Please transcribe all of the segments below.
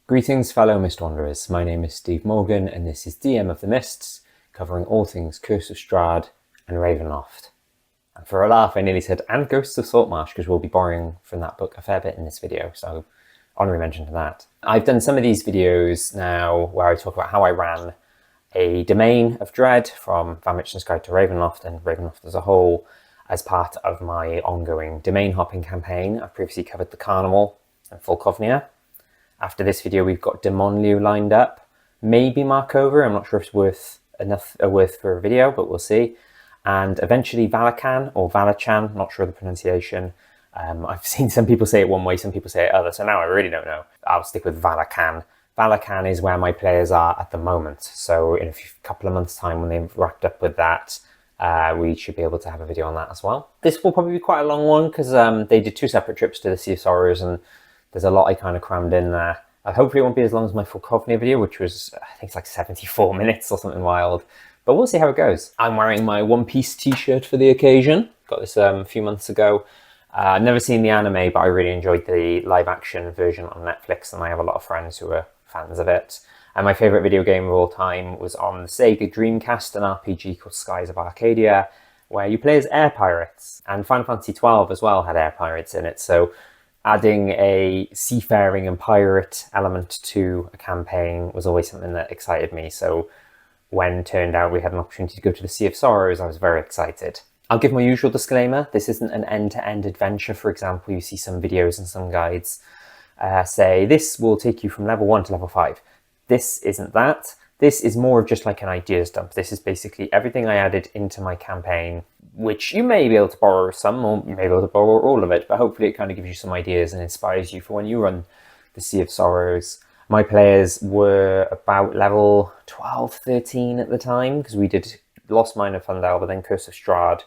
Greetings fellow Mist Wanderers, my name is Steve Morgan and this is DM of the Mists, covering all things Curse of Strahd and Ravenloft. And for a laugh I nearly said, and Ghosts of Saltmarsh, because we'll be borrowing from that book a fair bit in this video, so honorary mention to that. I've done some of these videos now where I talk about how I ran a domain of Dread from Van Richten's Guide to Ravenloft and Ravenloft as a whole as part of my ongoing domain hopping campaign. I've previously covered the Carnival and Folkovnia. After this video we've got Demonlieu lined up, maybe Markover, I'm not sure if it's worth for a video, but we'll see. And eventually Valakan or Valachan, not sure of the pronunciation. I've seen some people say it one way, some people say it other, so now I really don't know. I'll stick with Valakan. Valakan is where my players are at the moment, so in a couple of months' time when they've wrapped up with that, we should be able to have a video on that as well. This will probably be quite a long one because they did 2 separate trips to the Sea of Sorrows and there's a lot I kind of crammed in there. Hopefully it won't be as long as my Folkovnia video, which was, I think it's like 74 minutes or something wild. But we'll see how it goes. I'm wearing my One Piece t-shirt for the occasion. Got this a few months ago. I've never seen the anime, but I really enjoyed the live action version on Netflix and I have a lot of friends who are fans of it. And my favourite video game of all time was on the Sega Dreamcast, an RPG called Skies of Arcadia, where you play as air pirates. And Final Fantasy XII as well had air pirates in it, so adding a seafaring and pirate element to a campaign was always something that excited me. So when it turned out we had an opportunity to go to the Sea of Sorrows, I was very excited. I'll give my usual disclaimer. This isn't an end-to-end adventure. For example, you see some videos and some guides say this will take you from level 1 to level 5. This isn't that. This is more of just like an ideas dump. This is basically everything I added into my campaign, which you may be able to borrow some, or you may be able to borrow all of it, but hopefully it kind of gives you some ideas and inspires you for when you run the Sea of Sorrows. My players were about level 12, 13 at the time, because we did Lost Mine of Fundel, but then Curse of Strahd.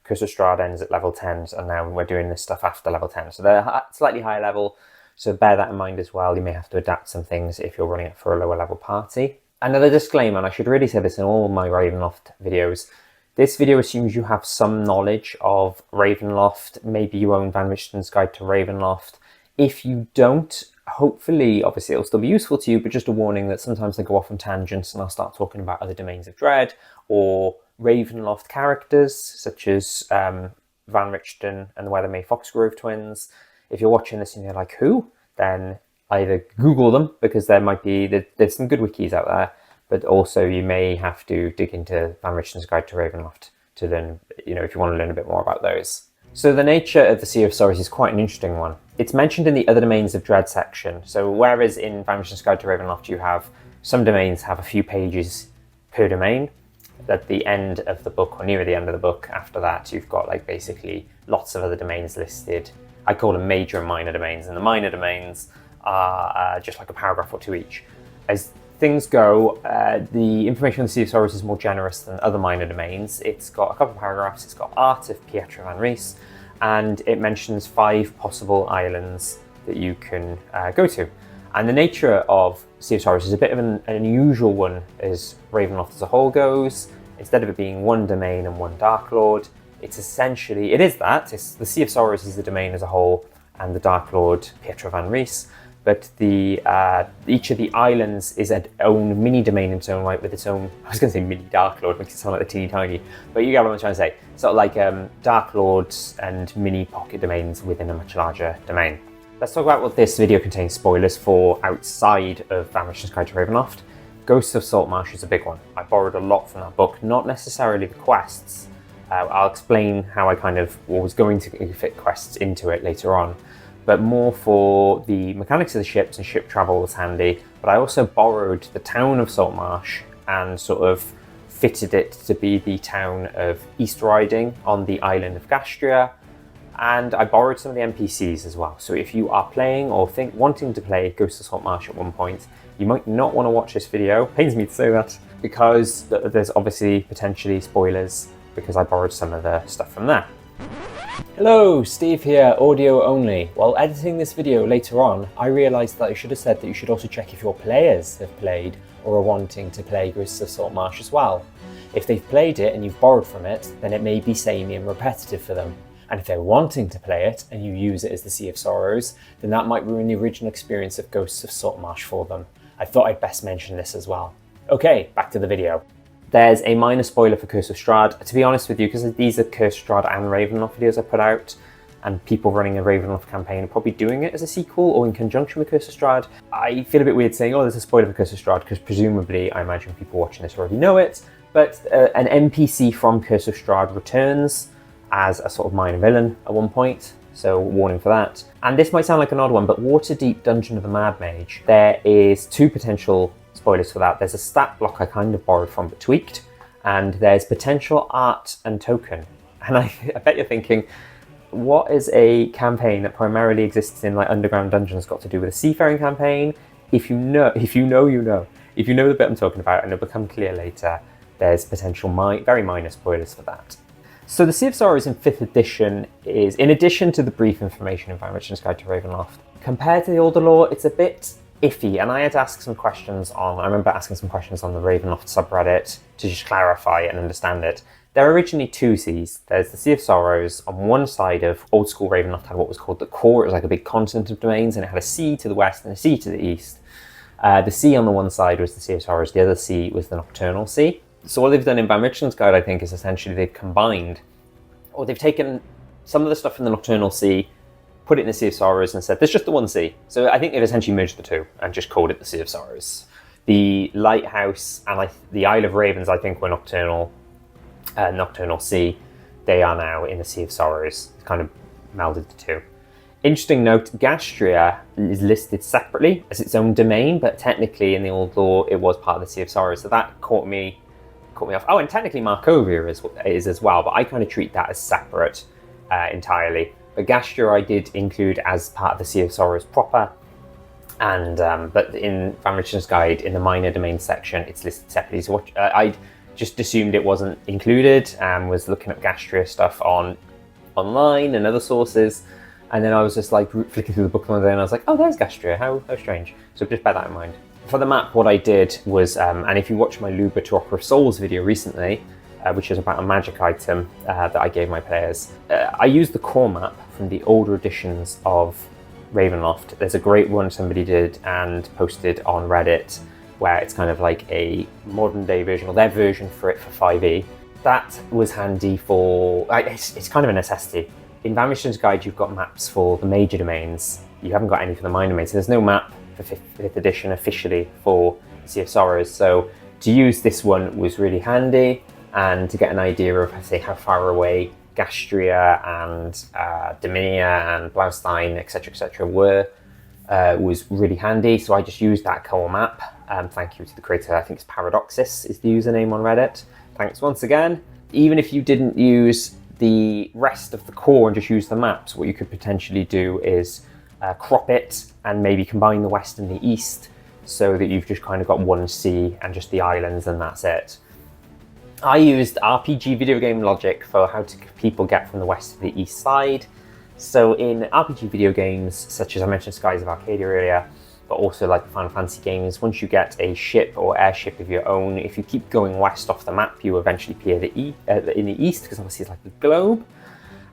Curse of Strahd ends at level 10, and now we're doing this stuff after level 10. So they're slightly higher level, so bear that in mind as well. You may have to adapt some things if you're running it for a lower level party. Another disclaimer, and I should really say this in all my Ravenloft videos, this video assumes you have some knowledge of Ravenloft. Maybe you own Van Richten's Guide to Ravenloft. If you don't, hopefully, obviously it'll still be useful to you, but just a warning that sometimes I go off on tangents and I'll start talking about other domains of Dread or Ravenloft characters, such as Van Richten and the Weathermay Foxgrove twins. If you're watching this and you're like, who? Then either Google them, because there's some good wikis out there, but also you may have to dig into Van Richten's Guide to Ravenloft to learn, if you want to learn a bit more about those. So the nature of the Sea of Sorrows is quite an interesting one. It's mentioned in the other domains of Dread section. So whereas in Van Richten's Guide to Ravenloft you have, some domains have a few pages per domain, at the end of the book or near the end of the book after that you've got like basically lots of other domains listed. I call them major and minor domains, and the minor domains are just like a paragraph or 2 each. As things go, the information on the Sea of Sorrows is more generous than other minor domains. It's got a couple of paragraphs, it's got art of Pietra van Riese, and it mentions 5 possible islands that you can go to. And the nature of Sea of Sorrows is a bit of an unusual one as Ravenloft as a whole goes. Instead of it being one domain and one Dark Lord, it's essentially, the Sea of Sorrows is the domain as a whole, and the Dark Lord Pietra van Riese. But each of the islands is its own mini domain in its own right, with its own, I was going to say mini Dark Lord, makes it sound like the teeny tiny, but you get what I'm trying to say. Sort of like Dark Lords and mini pocket domains within a much larger domain. Let's talk about what this video contains spoilers for outside of Van Richten's Guide to Ravenloft. Ghosts of Saltmarsh is a big one. I borrowed a lot from that book, not necessarily the quests. I'll explain how I was going to fit quests into it later on, but more for the mechanics of the ships, and ship travel was handy. But I also borrowed the town of Saltmarsh and sort of fitted it to be the town of East Riding on the island of Ghastria. And I borrowed some of the NPCs as well. So if you are playing or wanting to play Ghosts of Saltmarsh at one point, you might not want to watch this video. Pains me to say that, because there's obviously potentially spoilers, because I borrowed some of the stuff from there. Hello, Steve here, audio only. While editing this video later on, I realised that I should have said that you should also check if your players have played or are wanting to play Ghosts of Saltmarsh as well. If they've played it and you've borrowed from it, then it may be samey and repetitive for them. And if they're wanting to play it and you use it as the Sea of Sorrows, then that might ruin the original experience of Ghosts of Saltmarsh for them. I thought I'd best mention this as well. Okay, back to the video. There's a minor spoiler for Curse of Strahd. To be honest with you, because these are Curse of Strahd and Ravenloft videos I put out, and people running a Ravenloft campaign are probably doing it as a sequel or in conjunction with Curse of Strahd, I feel a bit weird saying, oh, there's a spoiler for Curse of Strahd, because presumably, I imagine people watching this already know it, but an NPC from Curse of Strahd returns as a sort of minor villain at one point, so warning for that. And this might sound like an odd one, but Waterdeep Dungeon of the Mad Mage, there is 2 potential spoilers for that. There's a stat block I kind of borrowed from but tweaked, and there's potential art and token. And I bet you're thinking, what is a campaign that primarily exists in like underground dungeons got to do with a seafaring campaign? If you know, you know. If you know the bit I'm talking about, and it'll become clear later, there's potential very minor spoilers for that. So the Sea of Sorrows in 5th edition is, in addition to the brief information in Van Richten's Guide to Ravenloft, compared to the older lore, it's a bit iffy, and I had to ask some questions I remember asking some questions on the Ravenloft subreddit to just clarify and understand it. There are originally 2 seas. There's the Sea of Sorrows on one side of old school Ravenloft had what was called the core. It was like a big continent of domains, and it had a sea to the west and a sea to the east. The sea on the one side was the Sea of Sorrows, the other sea was the Nocturnal Sea. So what they've done in Van Richten's Guide, I think, is essentially they've combined, or they've taken some of the stuff in the Nocturnal Sea, put it in the Sea of Sorrows and said, there's just the one sea. So I think they've essentially merged the 2 and just called it the Sea of Sorrows. The Lighthouse and the Isle of Ravens, I think, were Nocturnal Sea. They are now in the Sea of Sorrows. It's kind of melded the 2. Interesting note, Ghastria is listed separately as its own domain, but technically in the old lore it was part of the Sea of Sorrows, so that caught me off. Oh, and technically Markovia is as well, but I kind of treat that as separate entirely. But Ghastria I did include as part of the Sea of Sorrows proper, and but in Van Richten's Guide, in the minor domain section, it's listed separately. So I just assumed it wasn't included, and was looking up Ghastria stuff online and other sources, and then I was just like flicking through the book one day, and I was like, oh, there's Ghastria, how strange. So just bear that in mind. For the map, what I did was, and if you watch my Luba to Opera of Souls video recently, which is about a magic item that I gave my players, I used the core map from the older editions of Ravenloft. There's a great one somebody did and posted on Reddit, where it's kind of like a modern day version, or their version for it for 5e. That was handy for, it's kind of a necessity. In Van Richten's Guide, you've got maps for the major domains. You haven't got any for the minor domains. So there's no map for 5th edition officially for Sea of Sorrows. So to use this one was really handy, and to get an idea of, say, how far away Ghastria and Dominia and Blaustein, etc., were, was really handy. So I just used that core map. Thank you to the creator, I think it's Paradoxis is the username on Reddit. Thanks once again. Even if you didn't use the rest of the core and just use the maps, what you could potentially do is crop it and maybe combine the west and the east, so that you've just kind of got one sea and just the islands, and that's it. I used RPG video game logic for how people get from the west to the east side. So in RPG video games, such as I mentioned Skies of Arcadia earlier, but also like Final Fantasy games, once you get a ship or airship of your own, if you keep going west off the map, you eventually appear in the east, because obviously it's like the globe.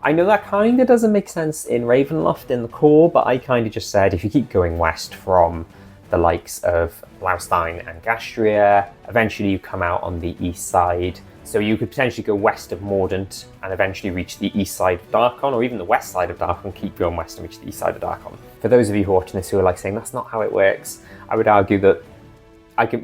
I know that kind of doesn't make sense in Ravenloft in the core, but I kind of just said if you keep going west from the likes of Blaustein and Ghastria, eventually you come out on the east side. So you could potentially go west of Mordant and eventually reach the east side of Darkon, or even the west side of Darkon, keep going west and reach the east side of Darkon. For those of you who are watching this who are like saying that's not how it works, I would argue that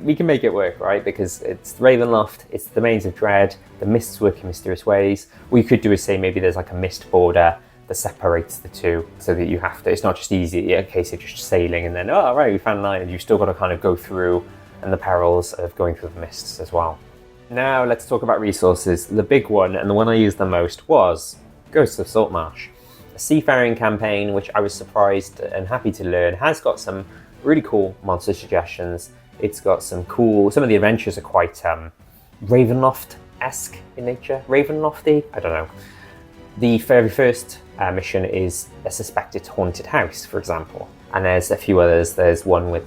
we can make it work, right? Because it's Ravenloft, it's the Domains of Dread, the mists work in mysterious ways. What you could do is say maybe there's like a mist border that separates the 2, so that you have to, it's not just easy a case of just sailing and then, oh, right, we found an island. You've still got to kind of go through, and the perils of going through the mists as well. Now let's talk about resources. The big one, and the one I used the most, was Ghosts of Saltmarsh. A seafaring campaign, which I was surprised and happy to learn, has got some really cool monster suggestions. It's got some of the adventures are quite Ravenloft-esque in nature. Ravenlofty? I don't know. The very first mission is a suspected haunted house, for example. And there's a few others. There's one with,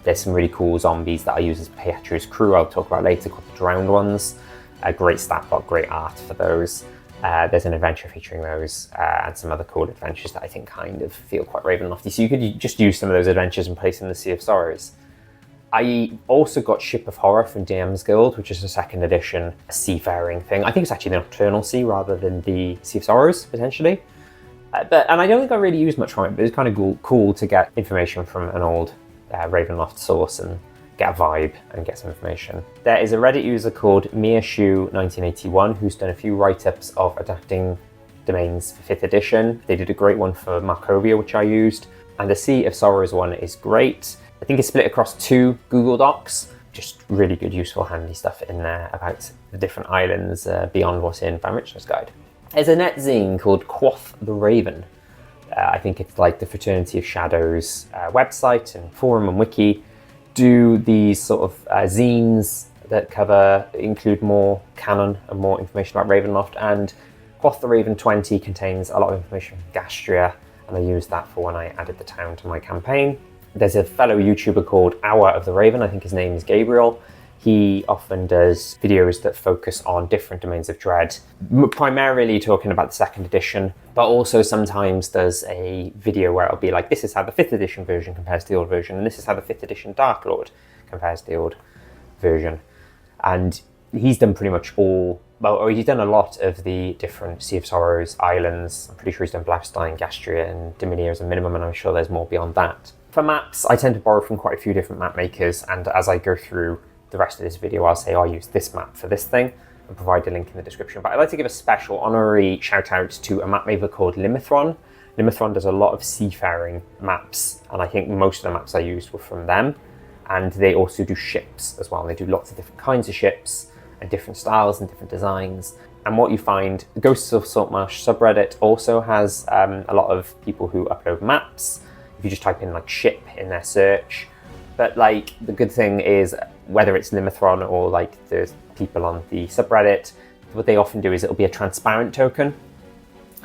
there's some really cool zombies that I use as Pieter's crew, I'll talk about later, called the Drowned Ones. A great stat block, great art for those. There's an adventure featuring those and some other cool adventures that I think kind of feel quite Ravenlofty. So you could just use some of those adventures and place in the Sea of Sorrows. I also got Ship of Horror from DM's Guild, which is a 2nd edition seafaring thing. I think it's actually the Nocturnal Sea rather than the Sea of Sorrows, potentially. And I don't think I really used much from it, but it's kind of cool to get information from an old Ravenloft source and get a vibe and get some information. There is a Reddit user called Mearshoe1981 who's done a few write-ups of adapting domains for 5th edition. They did a great one for Markovia, which I used, and the Sea of Sorrows one is great. I think it's split across 2 Google Docs. Just really good, useful, handy stuff in there about the different islands beyond what's in Van Richter's Guide. There's a netzine called Quoth the Raven. I think it's like the Fraternity of Shadows website and forum and wiki. Do these sort of zines that include more canon and more information about Ravenloft, and Quoth the Raven 20 contains a lot of information from Ghastria, and I used that for when I added the town to my campaign. There's a fellow YouTuber called Hour of the Raven, I think his name is Gabriel. He often does videos that focus on different domains of dread, primarily talking about the 2nd edition, but also sometimes does a video where it'll be like, this is how the 5th edition version compares to the old version, and this is how the 5th edition Dark Lord compares to the old version. And he's done pretty much he's done a lot of the different Sea of Sorrows islands. I'm pretty sure he's done Blaustein, Ghastria, and Diminia as a minimum, and I'm sure there's more beyond that. For maps, I tend to borrow from quite a few different map makers, and as I go through the rest of this video, I'll say, I use this map for this thing, and provide a link in the description. But I'd like to give a special honorary shout out to a map maker called Limithron. Limithron does a lot of seafaring maps, and I think most of the maps I used were from them. And they also do ships as well. They do lots of different kinds of ships and different styles and different designs. And what you find, the Ghosts of Saltmarsh subreddit also has a lot of people who upload maps. If you just type in like ship in their search. But like the good thing is, whether it's Limithron or like the people on the subreddit, what they often do is it'll be a transparent token.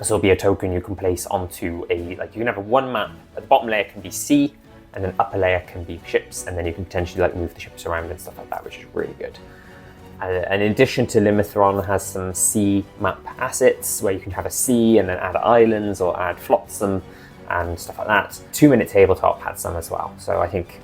So it'll be a token you can place onto you can have one map, at the bottom layer can be sea, and then upper layer can be ships, and then you can potentially like move the ships around and stuff like that, which is really good. And in addition to Limithron has some sea map assets where you can have a sea and then add islands or add flotsam and stuff like that. 2 Minute Tabletop had some as well. So I think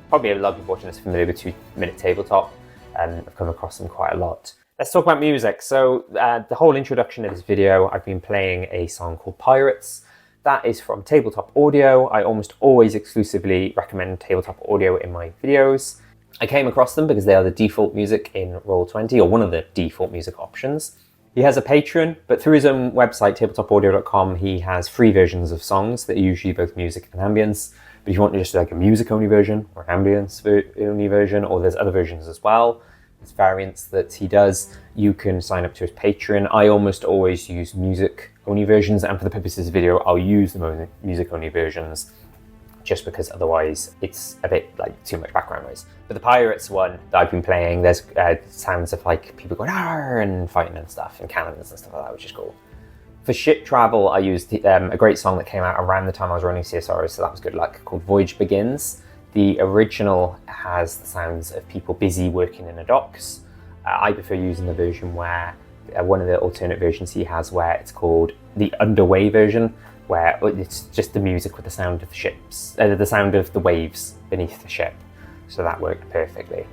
probably a lot of people watching this are familiar with 2 Minute Tabletop, and I've come across them quite a lot. Let's talk about music. So the whole introduction of this video, I've been playing a song called Pirates. That is from Tabletop Audio. I almost always exclusively recommend Tabletop Audio in my videos. I came across them because they are the default music in Roll20, or one of the default music options. He has a Patreon, but through his own website, tabletopaudio.com, he has free versions of songs that are usually both music and ambience. But if you want just like a music-only version or ambience-only version, or there's other versions as well, there's variants that he does, you can sign up to his Patreon. I almost always use music-only versions, and for the purposes of the video, I'll use the music-only versions, just because otherwise it's a bit like too much background noise. But the Pirates one that I've been playing, there's sounds of like people going "arr" and fighting and stuff, and cannons and stuff like that, which is cool. For ship travel, I used a great song that came out around the time I was running CSR, so that was good luck, called Voyage Begins. The original has the sounds of people busy working in the docks. I prefer using the version where, one of the alternate versions he has where it's called the Underway version, where it's just the music with the sound of the ships, the sound of the waves beneath the ship. So that worked perfectly.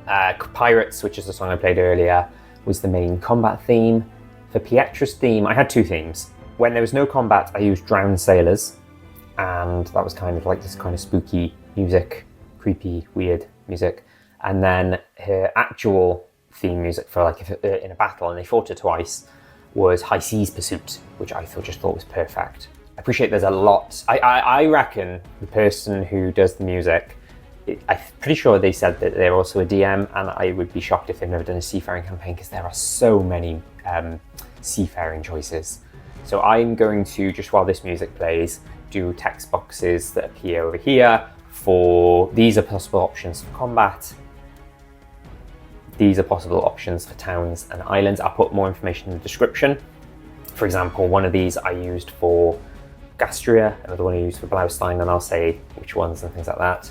Pirates, which is the song I played earlier, was the main combat theme. For Pietra's theme, I had two themes. When there was no combat, I used Drowned Sailors, and that was kind of like this kind of spooky music, creepy, weird music. And then her actual theme music for like if in a battle and they fought her twice was High Seas Pursuit, which I just thought was perfect. I appreciate there's a lot. I reckon the person who does the music, I'm pretty sure they said that they're also a DM, and I would be shocked if they've never done a seafaring campaign because there are so many seafaring choices. So I'm going to, just while this music plays, do text boxes that appear over here for these are possible options for combat. These are possible options for towns and islands. I'll put more information in the description. For example, one of these I used for Ghastria, another one I used for Blaustein, and I'll say which ones and things like that.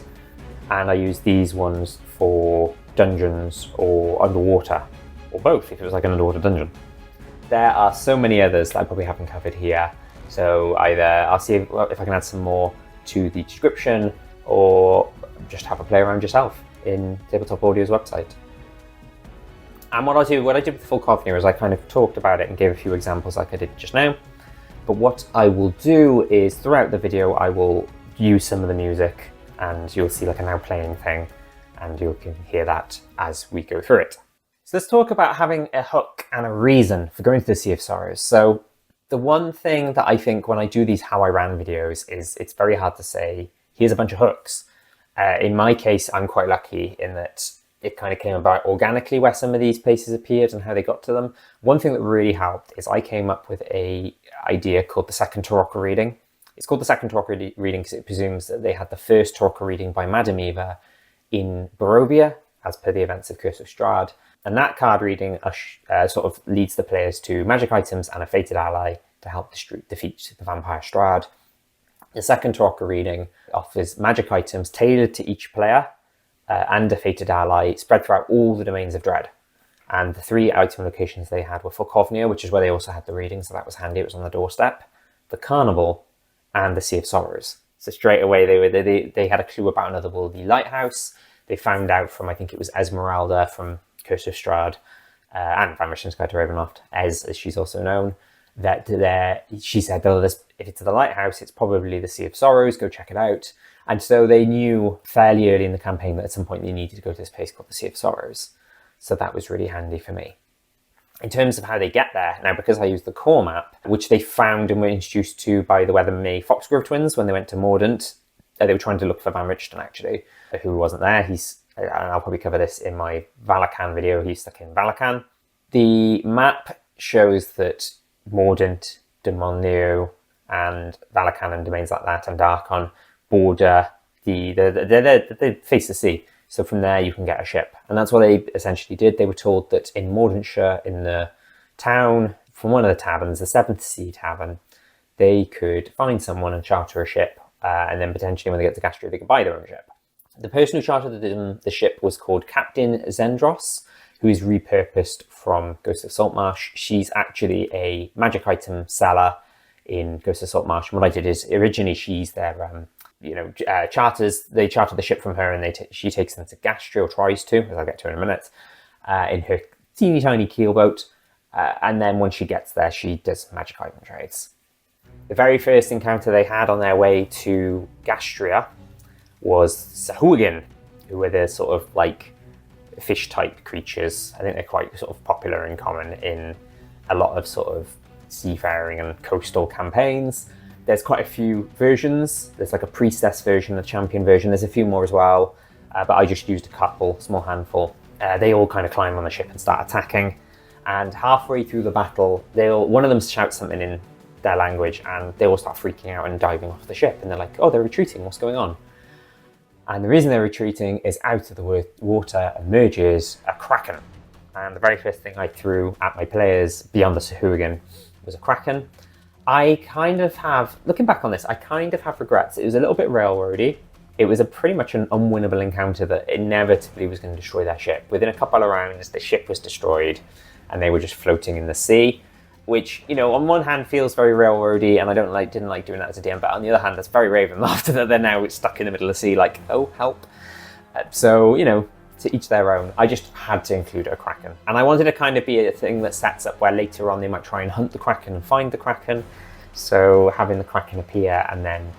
And I use these ones for dungeons or underwater, or both if it was like an underwater dungeon. There are so many others that I probably haven't covered here. So either I'll see if I can add some more to the description, or just have a play around yourself in Tabletop Audio's website. And what I did with the full Kovnir is I kind of talked about it and gave a few examples like I did just now. But what I will do is throughout the video, I will use some of the music, and you'll see like a now playing thing, and you can hear that as we go through it. So let's talk about having a hook and a reason for going to the Sea of Sorrows. So the one thing that I think when I do these how I ran videos is it's very hard to say, here's a bunch of hooks. In my case, I'm quite lucky in that it kind of came about organically where some of these places appeared and how they got to them. One thing that really helped is I came up with a idea called the second Tarokka reading. It's called the second Tarokka reading because it presumes that they had the first Tarokka reading by Madame Eva in Barovia, as per the events of Curse of Strahd. And that card reading sort of leads the players to magic items and a fated ally to help defeat the vampire Strahd. The second Tarokka reading offers magic items tailored to each player and a fated ally spread throughout all the domains of dread. And the 3 item locations they had were for Kovnir, which is where they also had the reading, so that was handy, it was on the doorstep, the Carnival, and the Sea of Sorrows. So straight away they had a clue about another world, the Lighthouse. They found out from, I think it was Esmeralda from Curse of Strahd, and Van Riesen's Guide to Ravenloft, as she's also known, that she said, oh, if it's the Lighthouse, it's probably the Sea of Sorrows, go check it out. And so they knew fairly early in the campaign that at some point they needed to go to this place called the Sea of Sorrows. So that was really handy for me. In terms of how they get there, now because I used the core map, which they found and were introduced to by the Weathermay Foxgrove twins when they went to Mordant, they were trying to look for Van Richten actually, who wasn't there. And I'll probably cover this in my Valakan video, he's stuck in Valakan. The map shows that Mordant, Dunmonleo, and Valakan and domains like that, and Darkon border they face the sea. So from there you can get a ship. And that's what they essentially did. They were told that in Mordantshire, in the town, from one of the taverns, the Seventh Sea Tavern, they could find someone and charter a ship. And then potentially when they get to Ghastria, they could buy their own ship. The person who chartered the ship was called Captain Zendros, who is repurposed from Ghost of Saltmarsh. She's actually a magic item seller in Ghost of Saltmarsh. And what I did is originally she's their charters. They charter the ship from her, and she takes them to Ghastria, or tries to, as I'll get to in a minute, in her teeny tiny keelboat. And then once she gets there, she does magic item trades. The very first encounter they had on their way to Ghastria was Sahuagin, who were the sort of like fish-type creatures. I think they're quite sort of popular and common in a lot of sort of seafaring and coastal campaigns. There's quite a few versions. There's like a priestess version, a champion version. There's a few more as well, but I just used a couple, small handful. They all kind of climb on the ship and start attacking. And halfway through the battle, one of them shouts something in their language, and they all start freaking out and diving off the ship. And they're like, oh, they're retreating, what's going on? And the reason they're retreating is out of the water emerges a kraken. And the very first thing I threw at my players beyond the Sahuagin was a kraken. I kind of have, looking back on this, I kind of have regrets. It was a little bit railroady. It was pretty much an unwinnable encounter that inevitably was going to destroy their ship. Within a couple of rounds, the ship was destroyed and they were just floating in the sea, which, on one hand feels very railroady, and I didn't like doing that as a DM, but on the other hand, that's very Ravenloft that they're now stuck in the middle of the sea, like, oh, help. So, to each their own. I just had to include a kraken. And I wanted to kind of be a thing that sets up where later on they might try and hunt the kraken and find the kraken. So having the kraken appear and then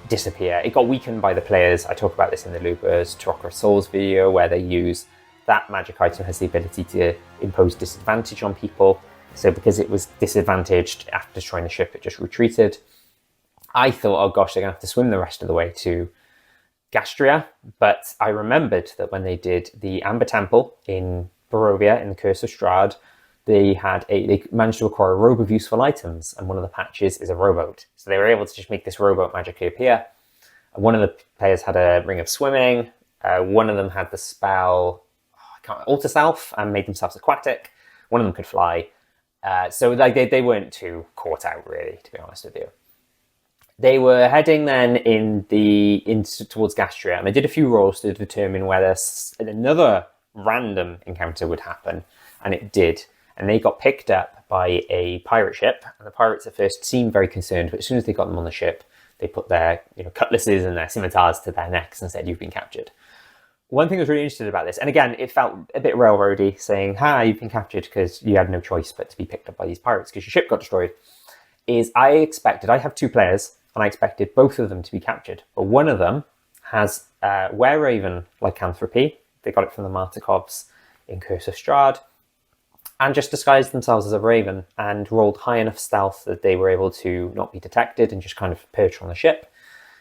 disappear. It got weakened by the players. I talk about this in the Loopers Tarokka of Souls video, where they use that magic item has the ability to impose disadvantage on people. So because it was disadvantaged after destroying the ship, it just retreated. I thought, oh gosh, they're going to have to swim the rest of the way to Ghastria, but I remembered that when they did the Amber Temple in Barovia in the Curse of Strahd, they managed to acquire a robe of useful items, and one of the patches is a rowboat. So they were able to just make this rowboat magically appear. One of the players had a ring of swimming. One of them had the spell Alter Self and made themselves aquatic. One of them could fly. So they weren't too caught out, really, to be honest with you. They were heading then towards Ghastria, and they did a few rolls to determine whether another random encounter would happen, and it did. and they got picked up by a pirate ship. And the pirates at first seemed very concerned, but as soon as they got them on the ship, they put their cutlasses and their scimitars to their necks and said, "You've been captured." One thing I was really interested about this, and again, it felt a bit railroady, saying, you've been captured because you had no choice but to be picked up by these pirates because your ship got destroyed, is I have 2 players, and I expected both of them to be captured. But one of them has Were-Raven lycanthropy. They got it from the Martikovs in Curse of Strahd, and just disguised themselves as a raven and rolled high enough stealth that they were able to not be detected and just kind of perch on the ship.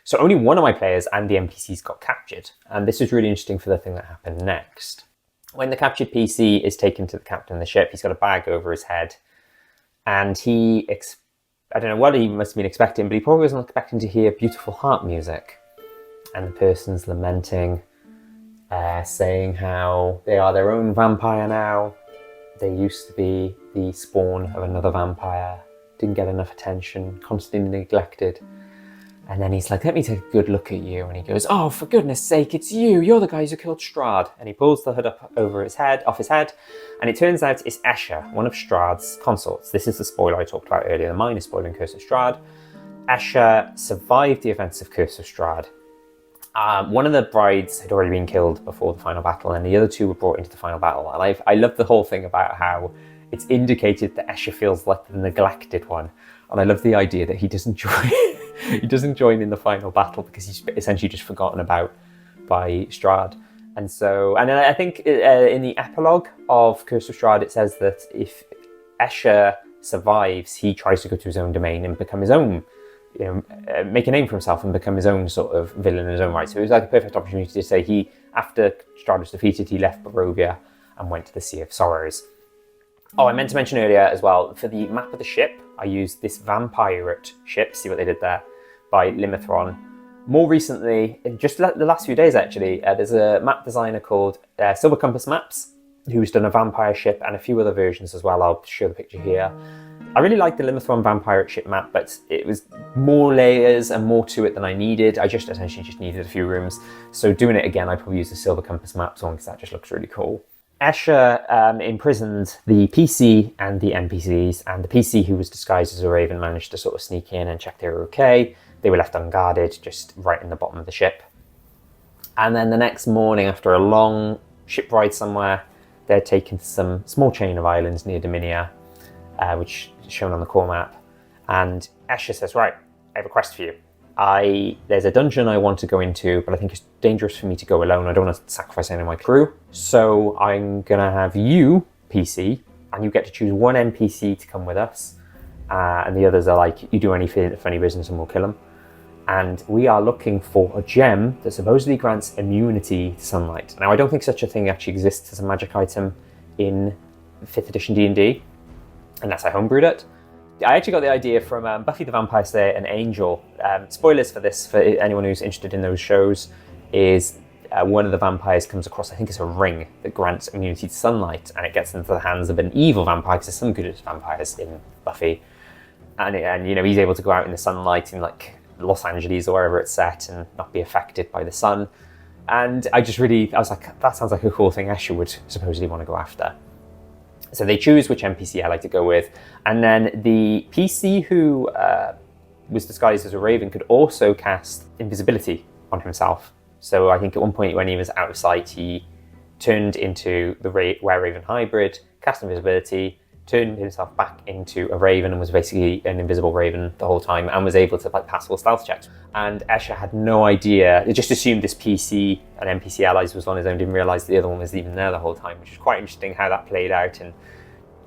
So only one of my players and the NPCs got captured. And this was really interesting for the thing that happened next. When the captured PC is taken to the captain of the ship, he's got a bag over his head. And I don't know what he must have been expecting, but he probably wasn't expecting to hear beautiful harp music. And the person's lamenting, saying how they are their own vampire now. They used to be the spawn of another vampire, didn't get enough attention, constantly neglected. And then he's like, "Let me take a good look at you." And he goes, "Oh, for goodness sake, it's you. You're the guys who killed Strahd." And he pulls the hood up off his head. And it turns out it's Escher, one of Strahd's consorts. This is the spoiler I talked about earlier, the minor spoiler in Curse of Strahd. Escher survived the events of Curse of Strahd. One of the brides had already been killed before the final battle, and the other 2 were brought into the final battle. And I love the whole thing about how it's indicated that Escher feels like the neglected one. And I love the idea that he doesn't join in the final battle because he's essentially just forgotten about by Strahd. And I think in the epilogue of Curse of Strahd, it says that if Escher survives, he tries to go to his own domain and become his own, make a name for himself and become his own sort of villain in his own right. So it was like a perfect opportunity to say after Strahd was defeated, he left Barovia and went to the Sea of Sorrows. Oh, I meant to mention earlier as well, for the map of the ship, I used this Vampirate ship, see what they did there, by Limithron. More recently, in just the last few days actually, there's a map designer called Silver Compass Maps, who's done a vampire ship and a few other versions as well. I'll show the picture here. I really liked the Limithron Vampirate ship map, but it was more layers and more to it than I needed. I essentially just needed a few rooms. So doing it again, I probably use the Silver Compass Maps one because that just looks really cool. Escher imprisoned the PC and the NPCs, and the PC, who was disguised as a raven, managed to sort of sneak in and check they were okay. They were left unguarded, just right in the bottom of the ship. And then the next morning, after a long ship ride somewhere, they're taken to some small chain of islands near Dominia, which is shown on the core map. And Escher says, "Right, I have a quest for you. There's a dungeon I want to go into, but I think it's dangerous for me to go alone. I don't want to sacrifice any of my crew. So I'm going to have you, PC, and you get to choose one NPC to come with us. And the others are like, you do any funny business and we'll kill them. And we are looking for a gem that supposedly grants immunity to sunlight." Now, I don't think such a thing actually exists as a magic item in 5th edition D&D, unless I homebrewed it. I actually got the idea from Buffy the Vampire Slayer and Angel. Spoilers for this, for anyone who's interested in those shows, is one of the vampires comes across, I think it's a ring that grants immunity to sunlight, and it gets into the hands of an evil vampire, because there's some good vampires in Buffy. And he's able to go out in the sunlight in like Los Angeles or wherever it's set and not be affected by the sun. And I was like, that sounds like a cool thing Escher would supposedly want to go after. So they choose which NPC I like to go with. And then the PC who was disguised as a raven could also cast invisibility on himself. So I think at one point when he was out of sight, he turned into the were-raven hybrid, cast invisibility, turned himself back into a raven and was basically an invisible raven the whole time and was able to pass all stealth checks. And Escher had no idea. He just assumed this PC and NPC allies was on his own, didn't realise the other one was even there the whole time, which is quite interesting how that played out. And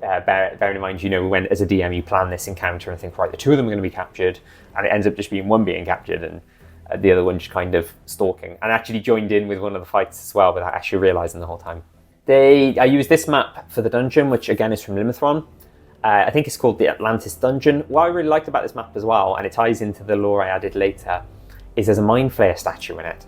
bearing in mind, when as a DM you plan this encounter and think, right, the 2 of them are going to be captured, and it ends up just being one being captured and the other one just kind of stalking, and actually joined in with one of the fights as well without actually realising the whole time. I used this map for the dungeon, which again is from Limithron. I think it's called the Atlantis Dungeon. What I really liked about this map as well, and it ties into the lore I added later, is there's a Mind Flayer statue in it.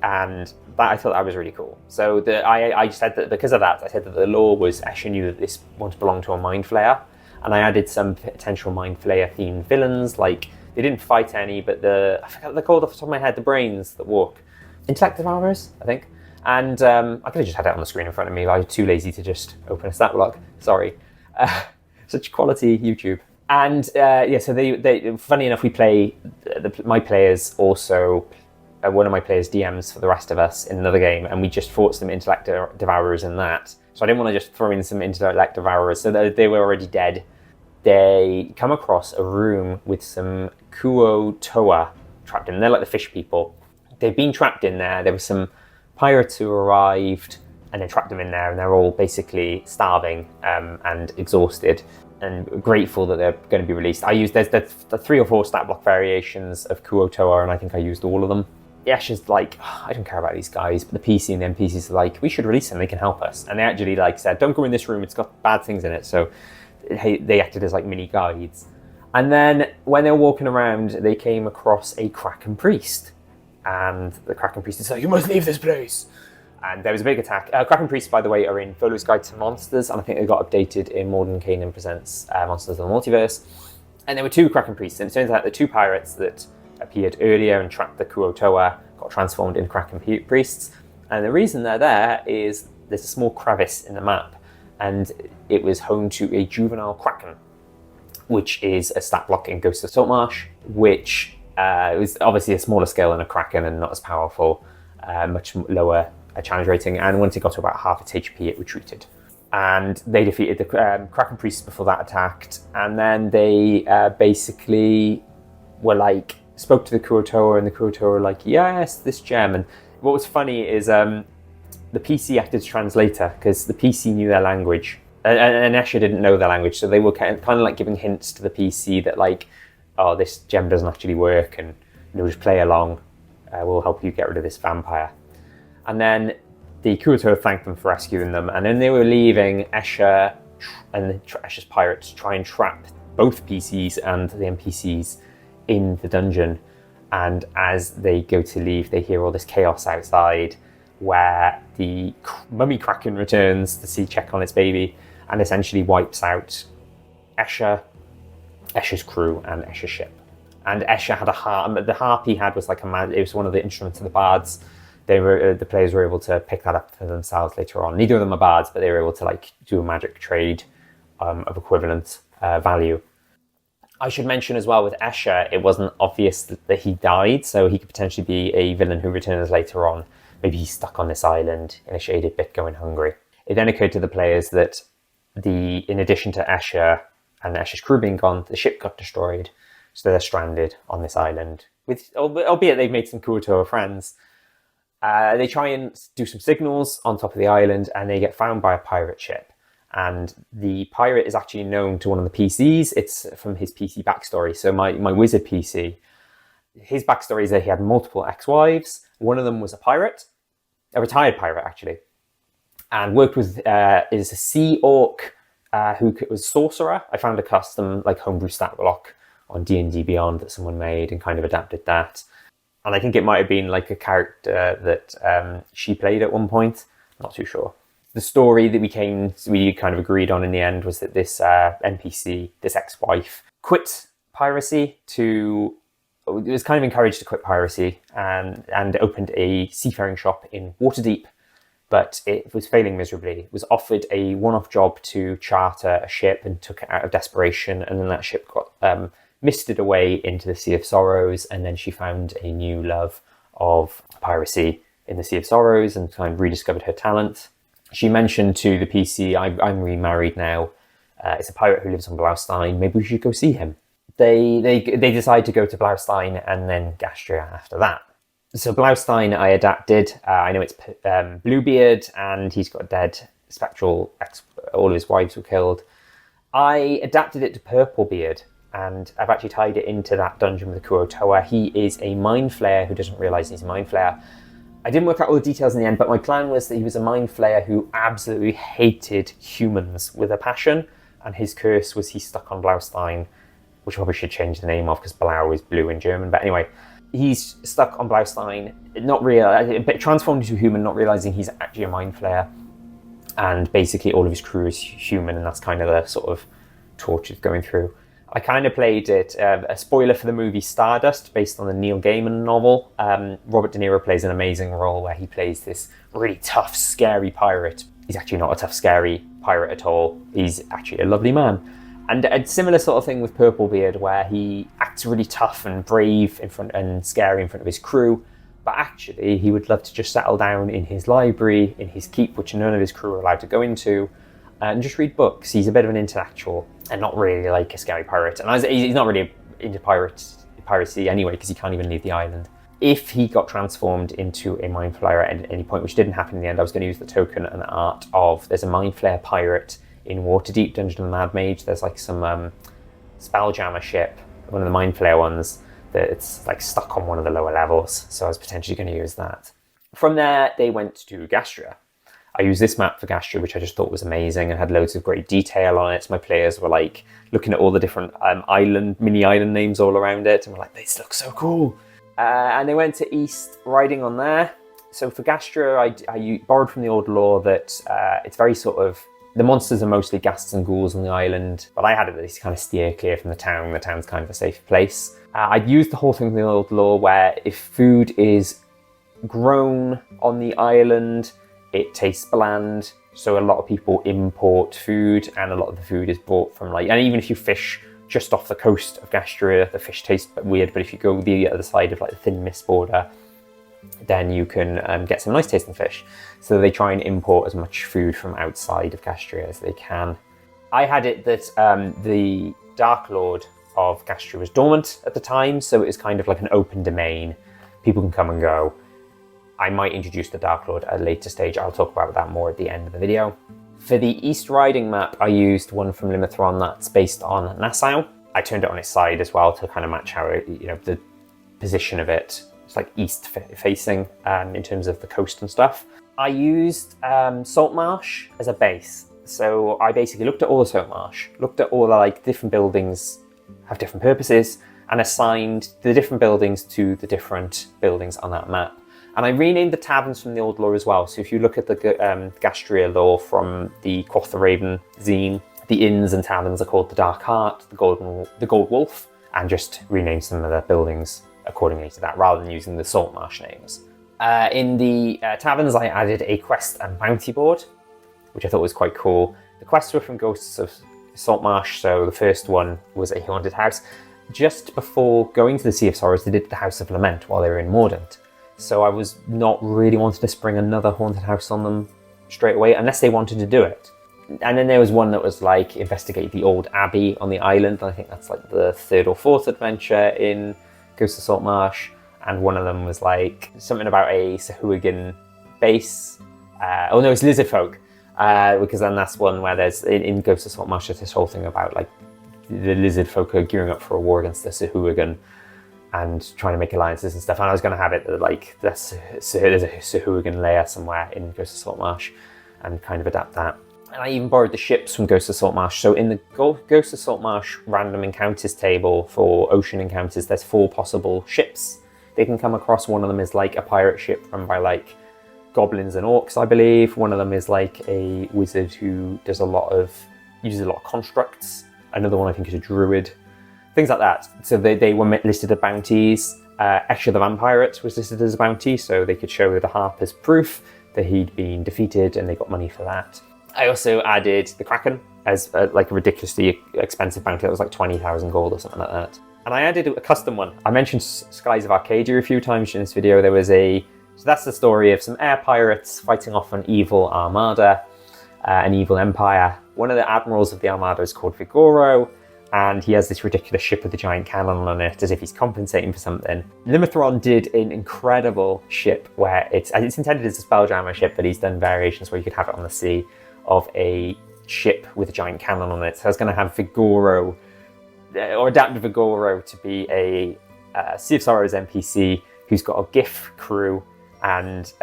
And I thought that was really cool. So I said that because of that, I said that the lore was Escher knew that this once belonged to a Mind Flayer. And I added some potential Mind Flayer themed villains, like they didn't fight any, but I forgot what they're called off the top of my head, the brains that walk. Intellect Devourers, I think. And I could have just had it on the screen in front of me, but I was too lazy to just open a stat block, sorry. Such quality YouTube. And so they funny enough, we play, my players also, one of my players DMs for the rest of us in another game, and we just fought some intellect devourers in that. So I didn't want to just throw in some intellect devourers, so they were already dead. They come across a room with some Kuo Toa trapped in. They're like the fish people. They've been trapped in there. There were some pirates who arrived and they trapped them in there, and they're all basically starving and exhausted and grateful that they're going to be released. There's 3 or 4 stat block variations of Kuo Toa, and I think I used all of them. Escher's like, oh, I don't care about these guys, but the PC and the NPCs are like, we should release them, they can help us. And they actually said, don't go in this room, it's got bad things in it. So they acted as mini guides. And then when they were walking around, they came across a Kraken priest. And the Kraken priest is like, you must leave this place. And there was a big attack. Kraken priests, by the way, are in Volo's Guide to Monsters, and I think they got updated in Modern Kanan Presents Monsters of the Multiverse. And there were 2 Kraken priests, and it turns out the 2 pirates that appeared earlier and trapped the Kuo Toa got transformed into Kraken priests. And the reason they're there is there's a small crevice in the map, and it was home to a juvenile Kraken, which is a stat block in Ghost of Saltmarsh, which was obviously a smaller scale than a Kraken and not as powerful, much lower challenge rating, and once it got to about half its HP, it retreated. And they defeated the Kraken priests before that attacked, and then they basically were spoke to the Kuo Toa, and the Kuo Toa were like, yes, this gem. And what was funny is the PC acted as translator, because the PC knew their language, and Escher didn't know their language, so they were kind of giving hints to the PC that oh, this gem doesn't actually work, and just play along, we'll help you get rid of this vampire. And then the Kuo Toa thanked them for rescuing them, and then they were leaving. Escher and Escher's pirates try and trap both PCs and the NPCs in the dungeon. And as they go to leave, they hear all this chaos outside, where the mummy Kraken returns to check on its baby, and essentially wipes out Escher, Escher's crew, and Escher's ship. And Escher had a harp. The harp he had was it was one of the instruments of the bards. The players were able to pick that up for themselves later on. Neither of them are bards, but they were able to do a magic trade of equivalent value. I should mention as well with Escher, it wasn't obvious that he died, so he could potentially be a villain who returns later on. Maybe he's stuck on this island in a shaded bit going hungry. It then occurred to the players that in addition to Escher and Escher's crew being gone, the ship got destroyed, so they're stranded on this island. Albeit they've made some Kuo Toa friends. They try and do some signals on top of the island, and they get found by a pirate ship. And the pirate is actually known to one of the PCs. It's from his PC backstory. So my wizard PC, his backstory is that he had multiple ex-wives. One of them was a pirate, a retired pirate actually, and worked with is a sea orc who was a sorcerer. I found a custom homebrew stat block on D&D Beyond that someone made and kind of adapted that. And I think it might have been a character that she played at one point. Not too sure. The story that we kind of agreed on in the end was that this NPC, this ex-wife, quit piracy was kind of encouraged to quit piracy and opened a seafaring shop in Waterdeep, but it was failing miserably. Was offered a one-off job to charter a ship and took it out of desperation, and then that ship got misted away into the Sea of Sorrows, and then she found a new love of piracy in the Sea of Sorrows and kind of rediscovered her talent. She mentioned to the PC, I'm remarried now. It's a pirate who lives on Blaustein. Maybe we should go see him. They decide to go to Blaustein and then Ghastria after that. So Blaustein I adapted. I know it's Bluebeard, and he's got a dead spectral all of his wives were killed. I adapted it to Purplebeard, and I've actually tied it into that dungeon with the Kuo Toa. He is a mind flayer who doesn't realise he's a mind flayer. I didn't work out all the details in the end, but my plan was that he was a mind flayer who absolutely hated humans with a passion, and his curse was he's stuck on Blaustein, which I probably should change the name of because Blau is blue in German. But anyway, he's stuck on Blaustein, but transformed into a human, not realising he's actually a mind flayer, and basically all of his crew is human, and that's kind of the sort of torture going through. I kind of played it, a spoiler for the movie Stardust, based on the Neil Gaiman novel. Robert De Niro plays an amazing role where he plays this really tough, scary pirate. he's actually not a tough, scary pirate at all. He's actually a lovely man. And a similar sort of thing with Purplebeard, where he acts really tough and brave and scary in front of his crew, but actually he would love to just settle down in his library, in his keep, which none of his crew are allowed to go into, and just read books. He's a bit of an intellectual and not really like a scary pirate. And he's not really into piracy anyway, because he can't even leave the island. If he got transformed into a mind flayer at any point, which didn't happen in the end, I was going to use the token and the art of, there's a mind flayer pirate in Waterdeep Dungeon of the Mad Mage. There's like some Spelljammer ship, one of the mind flayer ones, that's like stuck on one of the lower levels. So I was potentially going to use that. From there, they went to Ghastria. I used this map for Ghastria, which I just thought was amazing and had loads of great detail on it. My players were like looking at all the different mini island names all around it, and were like, this looks so cool. And they went to East riding on there. So for Ghastria, I borrowed from the old lore that it's very sort of, the monsters are mostly ghasts and ghouls on the island, but I had it to kind of steer clear from the town. The town's kind of a safe place. I'd used the whole thing from the old lore where if food is grown on the island, it tastes bland. So a lot of people import food, and a lot of the food is brought from and even if you fish just off the coast of Ghastria, the fish tastes weird, but if you go the other side of the thin mist border, then you can get some nice tasting fish. So they try and import as much food from outside of Ghastria as they can. I had it that the Dark Lord of Ghastria was dormant at the time, so it was kind of like an open domain. People can come and go. I might introduce the Dark Lord at a later stage. I'll talk about that more at the end of the video. For the East Riding map, I used one from Limithron that's based on Nassau. I turned it on its side as well to kind of match how the position of it. It's like east facing in terms of the coast and stuff. I used Saltmarsh as a base. So I basically looked at all the Saltmarsh, looked at all the different buildings have different purposes, and assigned the different buildings to the different buildings on that map. And I renamed the taverns from the old lore as well. So if you look at the Ghastria lore from the Quoth the Raven zine, the inns and taverns are called the Dark Hart, the Gold Wolf, and just renamed some of the buildings accordingly to that, rather than using the Saltmarsh names. In the taverns, I added a quest and bounty board, which I thought was quite cool. The quests were from Ghosts of Saltmarsh, so the first one was a haunted house. Just before going to the Sea of Sorrows, they did the House of Lament while they were in Mordant. So I was not really wanting to spring another haunted house on them straight away, unless they wanted to do it. And then there was one that was investigate the old abbey on the island. I think that's the third or fourth adventure in Ghosts of Saltmarsh. And one of them was something about a Sahuagin base. It's lizard folk. Because then that's one where there's, in Ghosts of Saltmarsh, there's this whole thing about the lizard folk are gearing up for a war against the Sahuagin and trying to make alliances and stuff. And I was going to have it that there's a Sahuagin lair somewhere in Ghosts of Saltmarsh and kind of adapt that. And I even borrowed the ships from Ghosts of Saltmarsh. So in the Ghosts of Saltmarsh random encounters table for ocean encounters, there's 4 possible ships they can come across. One of them is a pirate ship run by goblins and orcs, I believe. One of them is a wizard who uses a lot of constructs. Another one I think is a druid. Things like that. So they were listed as bounties. Escher the Vampirate was listed as a bounty, so they could show the harp as proof that he'd been defeated, and they got money for that. I also added the Kraken as a ridiculously expensive bounty. That was 20,000 gold or something like that. And I added a custom one. I mentioned Skies of Arcadia a few times in this video. So that's the story of some air pirates fighting off an evil armada, an evil empire. One of the admirals of the armada is called Vigoro, and he has this ridiculous ship with a giant cannon on it, as if he's compensating for something. Limithron did an incredible ship where it's intended as a Spelljammer ship, but he's done variations where you could have it on the sea, of a ship with a giant cannon on it. So I was going to have Vigoro, or adapted Vigoro to be a Sea of Sorrows NPC who's got a GIF crew, and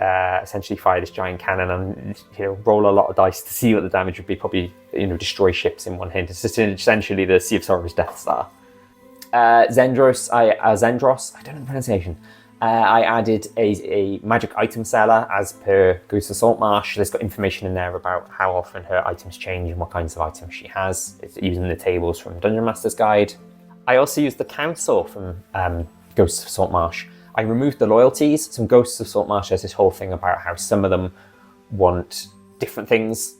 essentially fire this giant cannon and roll a lot of dice to see what the damage would be. Probably destroy ships in one hit. It's just essentially the Sea of Sorrows Death Star. Zendros, I don't know the pronunciation. I added a magic item seller as per Ghosts of Saltmarsh. There's got information in there about how often her items change and what kinds of items she has. It's using the tables from Dungeon Master's Guide. I also used the council from Ghosts of Saltmarsh. I removed the loyalties. Some Ghosts of Saltmarsh has this whole thing about how some of them want different things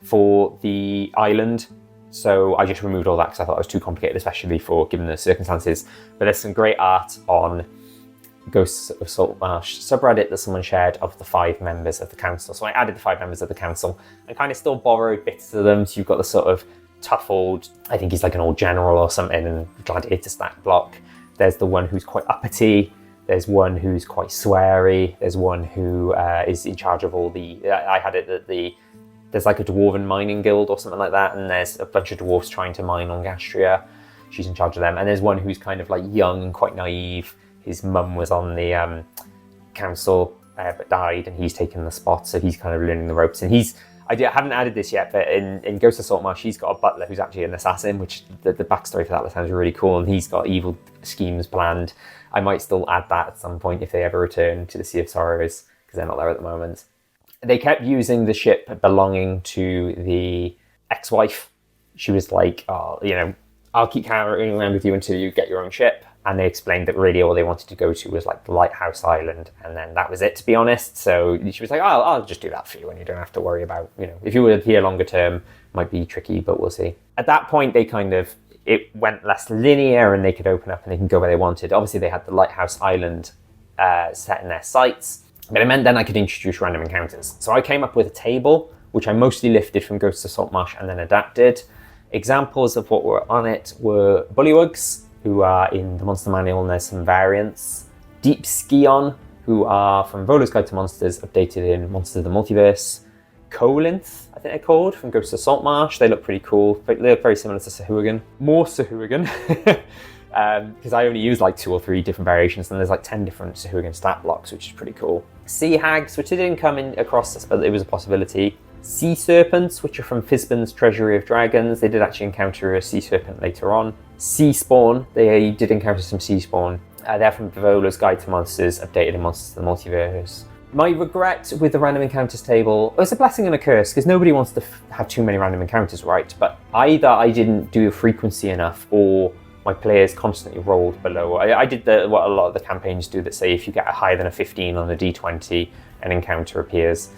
for the island. So I just removed all that because I thought it was too complicated, especially for given the circumstances. But there's some great art on Ghosts of Saltmarsh subreddit that someone shared of the 5 members of the council. So I added the 5 members of the council and kind of still borrowed bits of them. So you've got the sort of tough old, I think he's like an old general or something, and gladiator stat block. There's the one who's quite uppity. There's one who's quite sweary. There's one who is in charge of all the, I had it that there's like a dwarven mining guild or something like that, and there's a bunch of dwarves trying to mine on Ghastria. She's in charge of them. And there's one who's kind of like young and quite naive. His mum was on the council but died, and he's taken the spot, so he's kind of learning the ropes. And I haven't added this yet, but in Ghost of Saltmarsh, he's got a butler who's actually an assassin, which the backstory for that sounds really cool, and he's got evil schemes planned. I might still add that at some point if they ever return to the Sea of Sorrows, because they're not there at the moment. They kept using the ship belonging to the ex-wife. She was like, oh, you know, I'll keep carrying around with you until you get your own ship. And they explained that really all they wanted to go to was like the Lighthouse Island, and then that was it, to be honest. So she was like, oh, I'll just do that for you, and you don't have to worry about, you know, if you were here longer term, might be tricky, but we'll see. At that point, they kind of, it went less linear, and they could open up and they can go where they wanted. Obviously, they had the Lighthouse Island set in their sights, but it meant then I could introduce random encounters. So I came up with a table, which I mostly lifted from Ghosts of Saltmarsh and then adapted. Examples of what were on it were bullywugs, who are in the Monster Manual, and there's some variants. Deep Scion, who are from Volo's Guide to Monsters, updated in Monsters of the Multiverse. Colinth, I think they're called, from Ghosts of Saltmarsh. They look pretty cool, but they look very similar to Sahuagin. More Sahuagin, because I only use like 2 or 3 different variations, and there's like 10 different Sahuagin stat blocks, which is pretty cool. Sea Hags, which didn't come in across this, but it was a possibility. Sea Serpents, which are from Fizban's Treasury of Dragons. They did actually encounter a sea serpent later on. Sea Spawn, they did encounter some sea spawn. They're from Volo's Guide to Monsters, updated in Monsters of the Multiverse. My regret with the random encounters table, it was a blessing and a curse, because nobody wants to have too many random encounters, right? But either I didn't do frequency enough, or my players constantly rolled below. I did what a lot of the campaigns do that say if you get higher than a 15 on the D20, an encounter appears.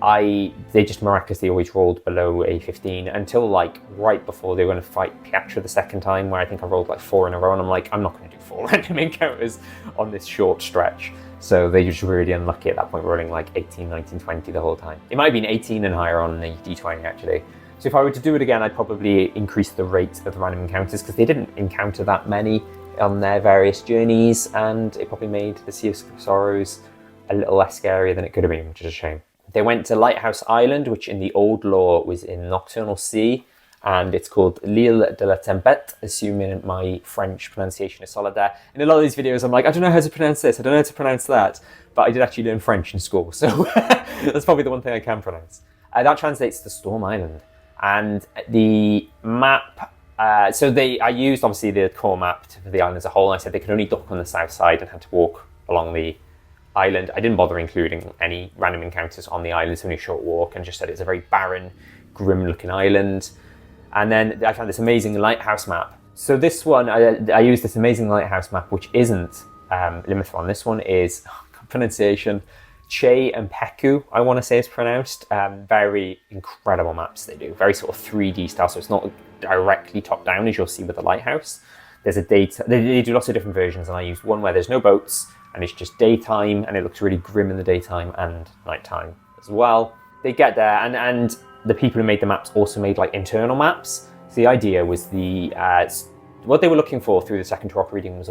They just miraculously always rolled below a 15 until like right before they were going to fight Pietra the second time, where I think I rolled like 4 in a row, and I'm like, I'm not going to do 4 random encounters on this short stretch. So they just really unlucky at that point, rolling like 18, 19, 20 the whole time. It might have been 18 and higher on the D20 actually. So if I were to do it again, I'd probably increase the rate of the random encounters, because they didn't encounter that many on their various journeys, and it probably made the Sea of Sorrows a little less scary than it could have been, which is a shame. They went to Lighthouse Island, which in the old lore was in Nocturnal Sea, and it's called L'Île de la Tempête, assuming my French pronunciation is solid there. In a lot of these videos, I'm like, I don't know how to pronounce this, I don't know how to pronounce that, but I did actually learn French in school, so that's probably the one thing I can pronounce. That translates to Storm Island, and the map, I used obviously the core map for the island as a whole, and I said they could only dock on the south side and had to walk along the island. I didn't bother including any random encounters on the island. It's only a short walk, and just said it's a very barren, grim looking island. And then I found this amazing lighthouse map. So this one, I used this amazing lighthouse map, which isn't Limithron. This one is, pronunciation, Che and Peku, I want to say it's pronounced. Very incredible maps they do. Very sort of 3D style, so it's not directly top down as you'll see with the lighthouse. There's they do lots of different versions, and I used one where there's no boats, and it's just daytime, and it looks really grim in the daytime and nighttime as well. They get there, and the people who made the maps also made like internal maps. So the idea was what they were looking for through the second drop reading was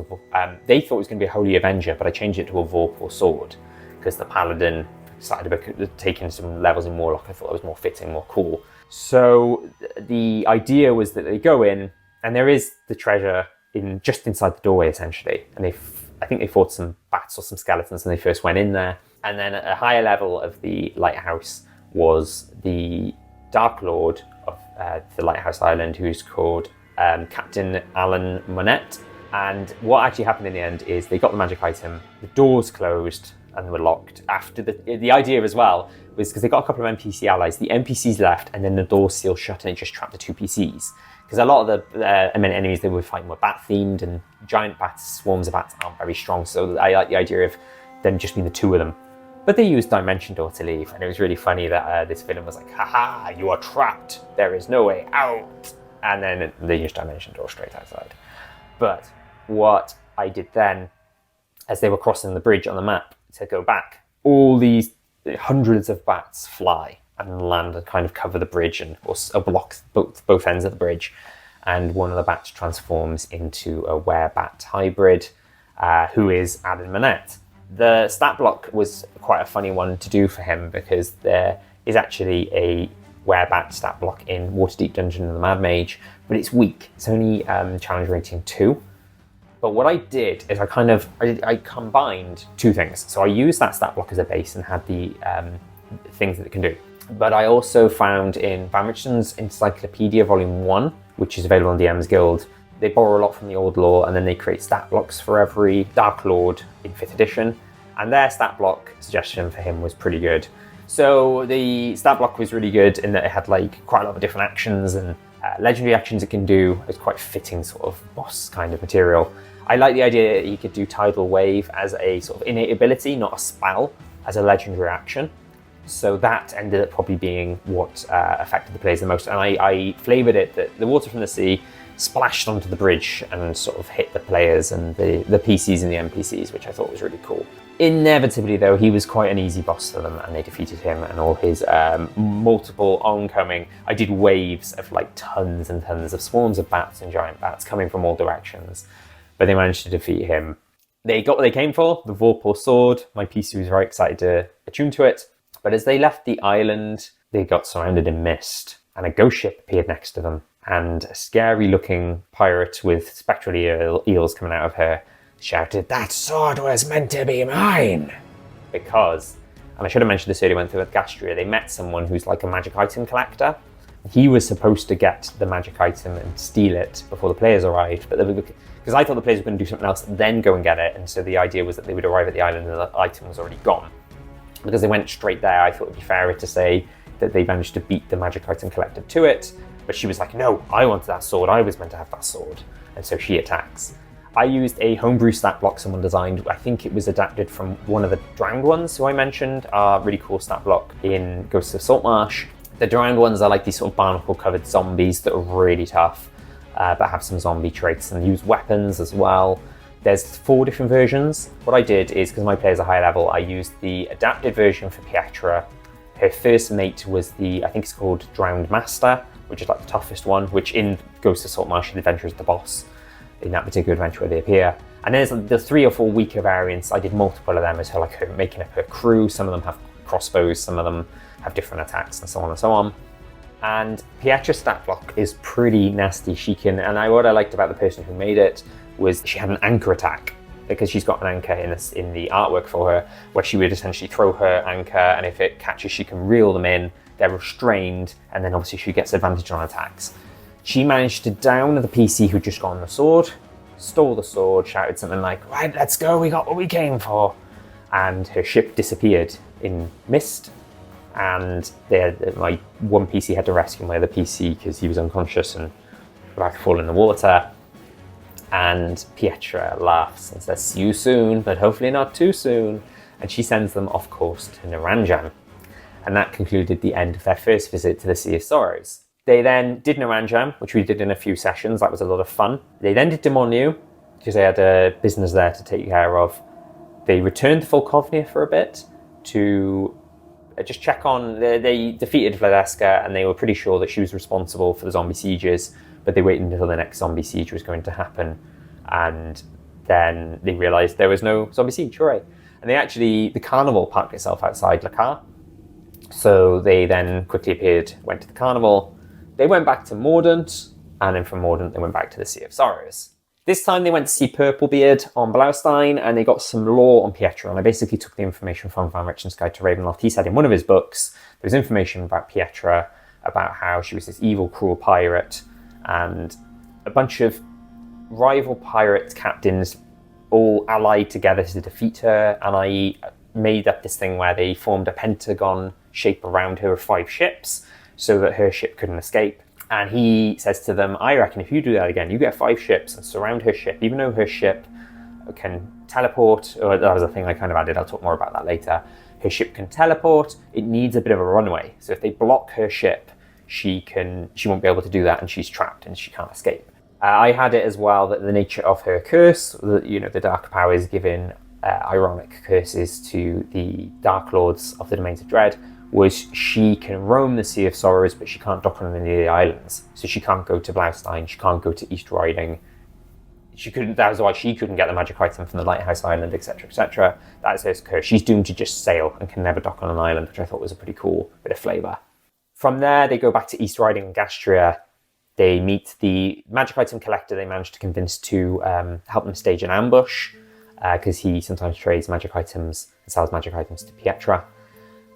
they thought it was going to be a Holy Avenger, but I changed it to a Vorpal Sword, because the Paladin started taking some levels in Warlock. I thought it was more fitting, more cool. So the idea was that they go in, and there is the treasure just inside the doorway essentially, and I think they fought some bats or some skeletons when they first went in there. And then at a higher level of the lighthouse was the Dark Lord of the Lighthouse Island, who's called Captain Alan Monette. And what actually happened in the end is they got the magic item, the doors closed and were locked. After the idea as well was because they got a couple of NPC allies, the NPCs left, and then the doors sealed shut, and it just trapped the 2 PCs. Because a lot of the enemies they were fighting were bat themed, and giant bats, swarms of bats aren't very strong. So I like the idea of them just being the 2 of them But they used Dimension Door to leave, and it was really funny that this villain was like, haha, you are trapped, there is no way out. And then they used Dimension Door straight outside. But what I did then, as they were crossing the bridge on the map to go back, all these hundreds of bats fly and land and kind of cover the bridge or block both ends of the bridge. And one of the bats transforms into a were-bat hybrid, who is Adam Manette. The stat block was quite a funny one to do for him because there is actually a were-bat stat block in Waterdeep Dungeon of the Mad Mage, but it's weak. It's only challenge rating 2. But what I did is I combined two things. So I used that stat block as a base and had the things that it can do. But I also found in Van Richten's Encyclopedia Volume 1, which is available on DM's Guild, they borrow a lot from the old lore, and then they create stat blocks for every Dark Lord in 5th edition. And their stat block suggestion for him was pretty good. So the stat block was really good in that it had like quite a lot of different actions and legendary actions it can do. It's quite fitting sort of boss kind of material. I like the idea that you could do Tidal Wave as a sort of innate ability, not a spell, as a legendary action. So that ended up probably being what affected the players the most. And I flavoured it that the water from the sea splashed onto the bridge and sort of hit the players and the PCs and the NPCs, which I thought was really cool. Inevitably, though, he was quite an easy boss for them, and they defeated him and all his multiple oncoming. I did waves of like tons and tons of swarms of bats and giant bats coming from all directions, but they managed to defeat him. They got what they came for, the Vorpal sword. My PC was very excited to attune to it, but as they left the island, they got surrounded in mist, and a ghost ship appeared next to them, and a scary-looking pirate with spectral eels coming out of her shouted, "That sword was meant to be mine!" Because, and I should have mentioned this earlier when they went through with Ghastria, they met someone who's like a magic item collector. He was supposed to get the magic item and steal it before the players arrived, but because I thought the players were going to do something else and then go and get it, and so the idea was that they would arrive at the island and the item was already gone. Because they went straight there, I thought it would be fairer to say that they managed to beat the magic item collector to it, but she was like, "No, I wanted that sword, I was meant to have that sword," and so she attacks. I used a homebrew stat block someone designed. I think it was adapted from one of the Drowned ones who I mentioned, a really cool stat block in Ghosts of Saltmarsh. The Drowned ones are like these sort of barnacle-covered zombies that are really tough, but have some zombie traits and use weapons as well. There's 4 different versions. What I did is, because my players are high level, I used the adapted version for Pietra. Her first mate was I think it's called Drowned Master, which is like the toughest one, which in Ghosts of Saltmarsh, the adventure is the boss. In that particular adventure where they appear. And there's the 3 or 4 weaker variants. I did multiple of them as her making up her crew. Some of them have crossbows, some of them have different attacks, and so on and so on. And Pietra's stat block is pretty nasty. What I liked about the person who made it was she had an anchor attack, because she's got an anchor in the artwork for her, where she would essentially throw her anchor, and if it catches, she can reel them in. They're restrained, and then obviously she gets advantage on attacks. She managed to down the PC who'd just gotten the sword, stole the sword, shouted something like, "Right, let's go, we got what we came for." And her ship disappeared in mist. And my one PC had to rescue my other PC because he was unconscious and about to fall in the water. And Pietra laughs and says, "See you soon, but hopefully not too soon." And she sends them off course to Naranjam. And that concluded the end of their first visit to the Sea of Sorrows. They then did Naranjam, which we did in a few sessions. That was a lot of fun. They then did Demoniu, because they had a business there to take care of. They returned to Volkovnia for a bit to just check on. They defeated Vladeska, and they were pretty sure that she was responsible for the zombie sieges, but they waited until the next zombie siege was going to happen. And then they realised there was no zombie siege, hooray. And the carnival parked itself outside Lakar. So they then quickly appeared, went to the carnival. They went back to Mordant, and then from Mordant they went back to the Sea of Sorrows. This time they went to see Purplebeard on Blaustein, and they got some lore on Pietra, and I basically took the information from Van Richten's Guide to Ravenloft. He said in one of his books, there was information about Pietra, about how she was this evil, cruel pirate, and a bunch of rival pirate captains all allied together to defeat her, and I made up this thing where they formed a pentagon shape around her of 5 ships, so that her ship couldn't escape. And he says to them, "I reckon if you do that again, you get 5 ships and surround her ship, even though her ship can teleport," or that was a thing I kind of added, I'll talk more about that later. Her ship can teleport. It needs a bit of a runway. So if they block her ship, she won't be able to do that, and she's trapped and she can't escape. I had it as well that the nature of her curse, the dark powers giving ironic curses to the Dark Lords of the Domains of Dread, was she can roam the Sea of Sorrows, but she can't dock on any of the islands. So she can't go to Blaustein, she can't go to East Riding. That was why she couldn't get the magic item from the Lighthouse Island, etc., etc. That is her curse. She's doomed to just sail and can never dock on an island, which I thought was a pretty cool bit of flavour. From there, they go back to East Riding and Ghastria. They meet the magic item collector they managed to convince to help them stage an ambush, because he sometimes trades magic items and sells magic items to Pietra.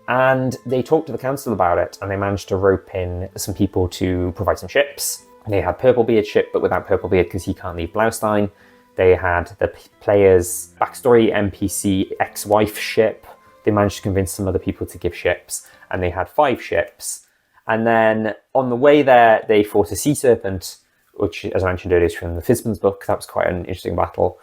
And they talked to the council about it, and they managed to rope in some people to provide some ships. They had Purplebeard's ship, but without Purplebeard because he can't leave Blaustein. They had the player's backstory NPC ex-wife ship. They managed to convince some other people to give ships, and they had 5 ships. And then on the way there, they fought a sea serpent, which, as I mentioned earlier, is from the Fizban's book. That was quite an interesting battle.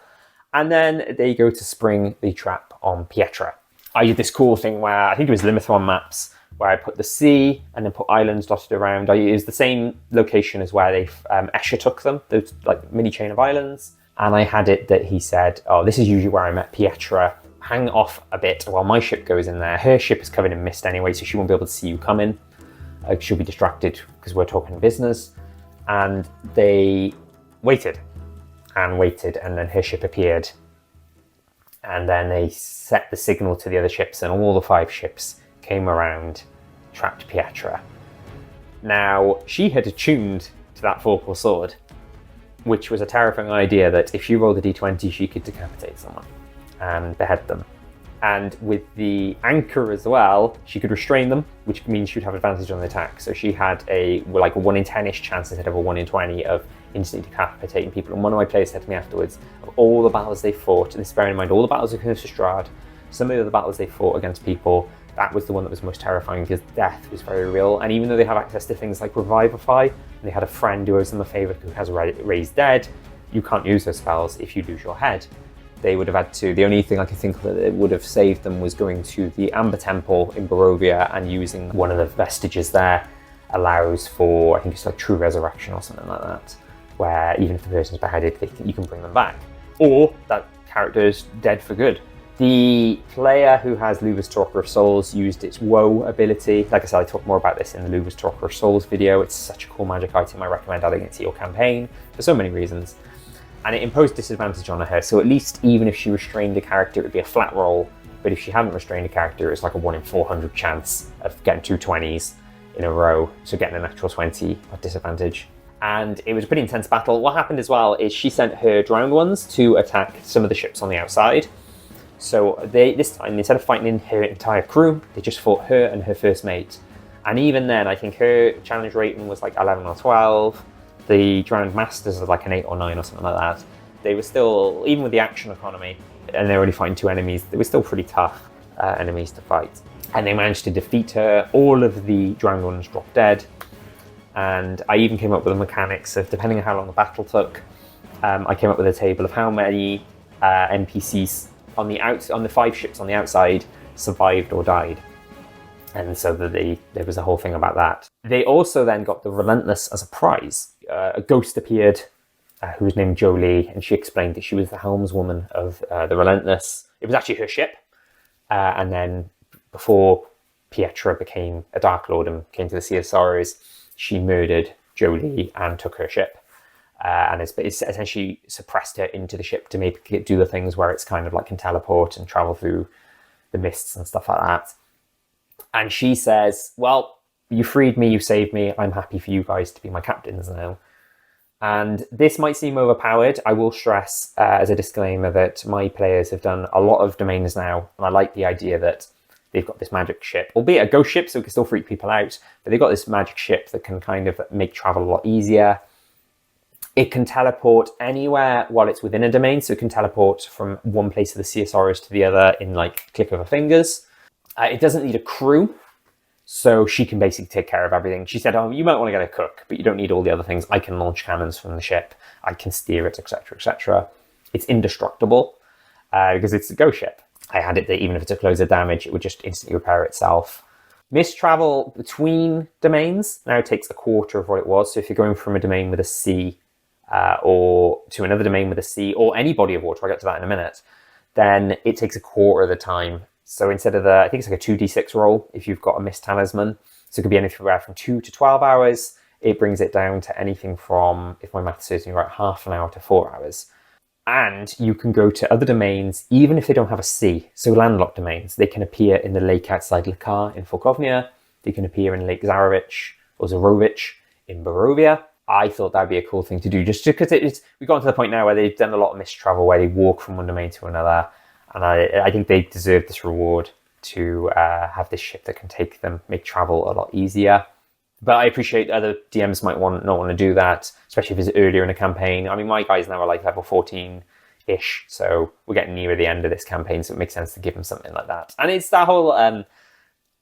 And then they go to spring the trap on Pietra. I did this cool thing where, I think it was Limithron maps, where I put the sea and then put islands dotted around. I used the same location as where Escher took them, those like mini chain of islands. And I had it that he said, oh, this is usually where I met Pietra. Hang off a bit while my ship goes in there. Her ship is covered in mist anyway, so she won't be able to see you coming. She'll be distracted because we're talking business. And they waited and waited, and then her ship appeared. And then they set the signal to the other ships, and all the 5 ships came around, trapped Pietra. Now, she had attuned to that 4-pull sword, which was a terrifying idea that if she rolled a d20, she could decapitate someone and behead them. And with the anchor as well, she could restrain them, which means she would have advantage on the attack. So she had a 1 in 10-ish chance instead of a 1 in 20 of instantly decapitating people. And one of my players said to me afterwards, of all the battles they fought, and this bearing in mind all the battles of Curse of Strahd, some of the battles they fought against people, that was the one that was most terrifying because death was very real. And even though they have access to things like Revivify, and they had a friend who owes them a favour who has raised dead, you can't use those spells if you lose your head. They would have had to, the only thing I can think that would have saved them was going to the Amber Temple in Barovia and using one of the vestiges there allows for, I think it's like true resurrection or something like that, where even if the person's beheaded, you can bring them back. Or that character is dead for good. The player who has Luva's Talker of Souls used its Woe ability. Like I said, I talked more about this in the Luva's Talker of Souls video. It's such a cool magic item. I recommend adding it to your campaign for so many reasons. And it imposed disadvantage on her, so at least even if she restrained a character, it would be a flat roll. But if she hadn't restrained a character, it's like a 1 in 400 chance of getting 2 20s in a row, so getting a natural 20 at disadvantage. And it was a pretty intense battle. What happened as well is she sent her drowned ones to attack some of the ships on the outside. So this time, instead of fighting in her entire crew, they just fought her and her first mate. And even then, I think her challenge rating was like 11 or 12. The Drowned Masters are like an 8 or 9 or something like that. They were still, even with the action economy, and they're already fighting 2 enemies, they were still pretty tough enemies to fight. And they managed to defeat her. All of the drowned ones dropped dead. And I even came up with the mechanics of, depending on how long the battle took, I came up with a table of how many NPCs on the 5 ships on the outside survived or died. And so there was a whole thing about that. They also then got the Relentless as a prize. A ghost appeared who was named Jolie, and she explained that she was the helmswoman of the Relentless. It was actually her ship. And then before Pietra became a Dark Lord and came to the Sea of Sorrows, she murdered Jolie and took her ship. And it's essentially suppressed her into the ship to make it do the things where it's kind of like can teleport and travel through the mists and stuff like that. And she says, well, you freed me, you saved me, I'm happy for you guys to be my captains now. And this might seem overpowered. I will stress as a disclaimer that my players have done a lot of domains now, and I like the idea that they've got this magic ship, albeit a ghost ship, so it can still freak people out, but they've got this magic ship that can kind of make travel a lot easier. It can teleport anywhere while it's within a domain, so it can teleport from one place of the Sea of Sorrows to the other in like a click of her fingers. It doesn't need a crew, so she can basically take care of everything. She said, oh, you might want to get a cook, but you don't need all the other things. I can launch cannons from the ship. I can steer it, etc., etc. It's indestructible because it's a ghost ship. I had it that even if it took loads of damage, it would just instantly repair itself. Mist travel between domains now takes a quarter of what it was. So if you're going from a domain with a sea or to another domain with a sea or any body of water, I'll get to that in a minute, then it takes a quarter of the time. So instead of I think it's like a 2d6 roll if you've got a Mist talisman. So it could be anywhere from 2 to 12 hours. It brings it down to anything from, if my math serves me right, half an hour to 4 hours. And you can go to other domains, even if they don't have a sea. So landlocked domains, they can appear in the lake outside Lakar in Folkovnia. They can appear in Lake Zarovich or Zarovich in Barovia. I thought that'd be a cool thing to do, just because we've gotten to the point now where they've done a lot of Mist travel, where they walk from one domain to another. And I think they deserve this reward to have this ship that can take them, make travel a lot easier. But I appreciate other DMs might not want to do that, especially if it's earlier in a campaign. I mean, my guys now are like level 14-ish, so we're getting near the end of this campaign, so it makes sense to give them something like that. And it's that whole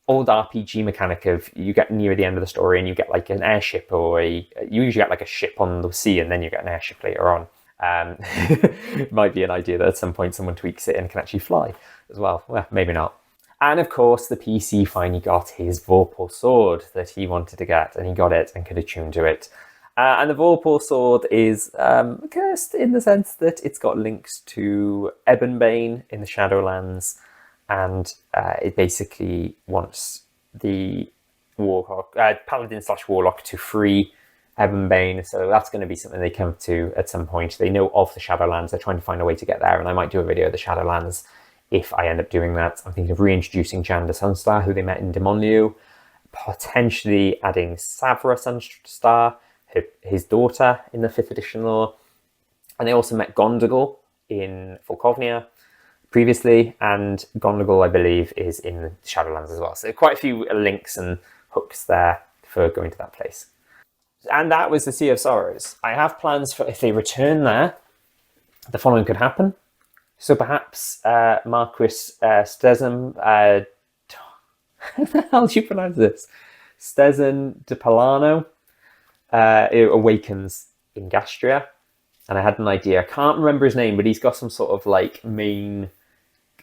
old RPG mechanic of you get near the end of the story and you get like an airship, or you usually get like a ship on the sea and then you get an airship later on. It might be an idea that at some point someone tweaks it and can actually fly as well. Well, maybe not. And of course, the PC finally got his Vorpal sword that he wanted to get, and he got it and could attune to it. And the Vorpal sword is cursed in the sense that it's got links to Ebonbane in the Shadowlands, and it basically wants the Paladin/Warlock to free Ebonbane, so that's going to be something they come to at some point. They know of the Shadowlands, they're trying to find a way to get there, and I might do a video of the Shadowlands if I end up doing that. I'm thinking of reintroducing Janda Sunstar, who they met in Demonlieu, potentially adding Savra Sunstar, his daughter, in the 5th edition lore. And they also met Gondogal in Folkovnia previously, and Gondogal, I believe, is in the Shadowlands as well. So quite a few links and hooks there for going to that place. And that was the Sea of Sorrows. I have plans for if they return there, the following could happen. So perhaps Marquis Stezan, how the hell do you pronounce this? Stezan de Palano awakens in Ghastria. And I had an idea. I can't remember his name, but he's got some sort of like main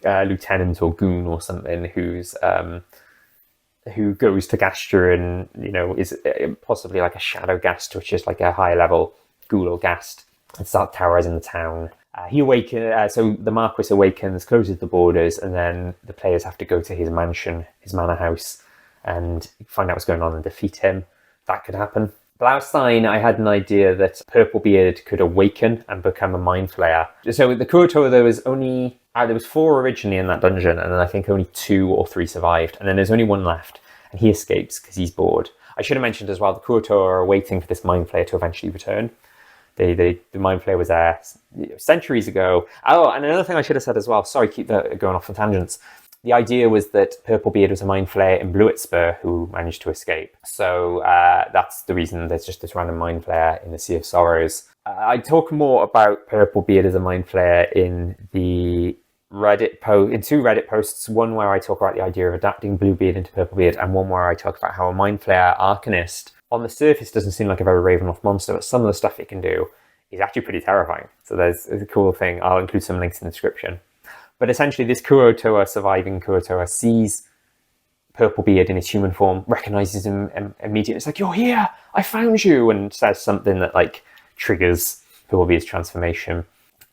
lieutenant or goon or something who goes to Ghastria and, you know, is possibly like a shadow ghast, which is like a high level ghoul or ghast, and start terrorizing the town. He awakens, so the Marquis awakens, closes the borders, and then the players have to go to his mansion, his manor house, and find out what's going on and defeat him. That could happen. Blaustein, I had an idea that Purplebeard could awaken and become a mind flayer. So with the Kurotoa, there was 4 originally in that dungeon, and then I think only 2 or 3 survived, and then there's only 1 left, and he escapes because he's bored. I should have mentioned as well, the Kurotoa are waiting for this mind flayer to eventually return. The mind flayer was there centuries ago. Oh, and another thing I should have said as well, sorry, keep going off on tangents. The idea was that Purplebeard was a mind flayer in Bluetspur who managed to escape. So that's the reason there's just this random mind flayer in the Sea of Sorrows. I talk more about Purplebeard as a mind flayer in the in 2 Reddit posts, one where I talk about the idea of adapting Bluebeard into Purplebeard, and one where I talk about how a mind flayer arcanist on the surface doesn't seem like a very Ravenloft monster, but some of the stuff it can do is actually pretty terrifying. So there's a cool thing. I'll include some links in the description. But essentially, this surviving Kurotoa, sees Purplebeard in his human form, recognizes him immediately. It's like, "You're here! I found you!" and says something that like triggers Purplebeard's transformation.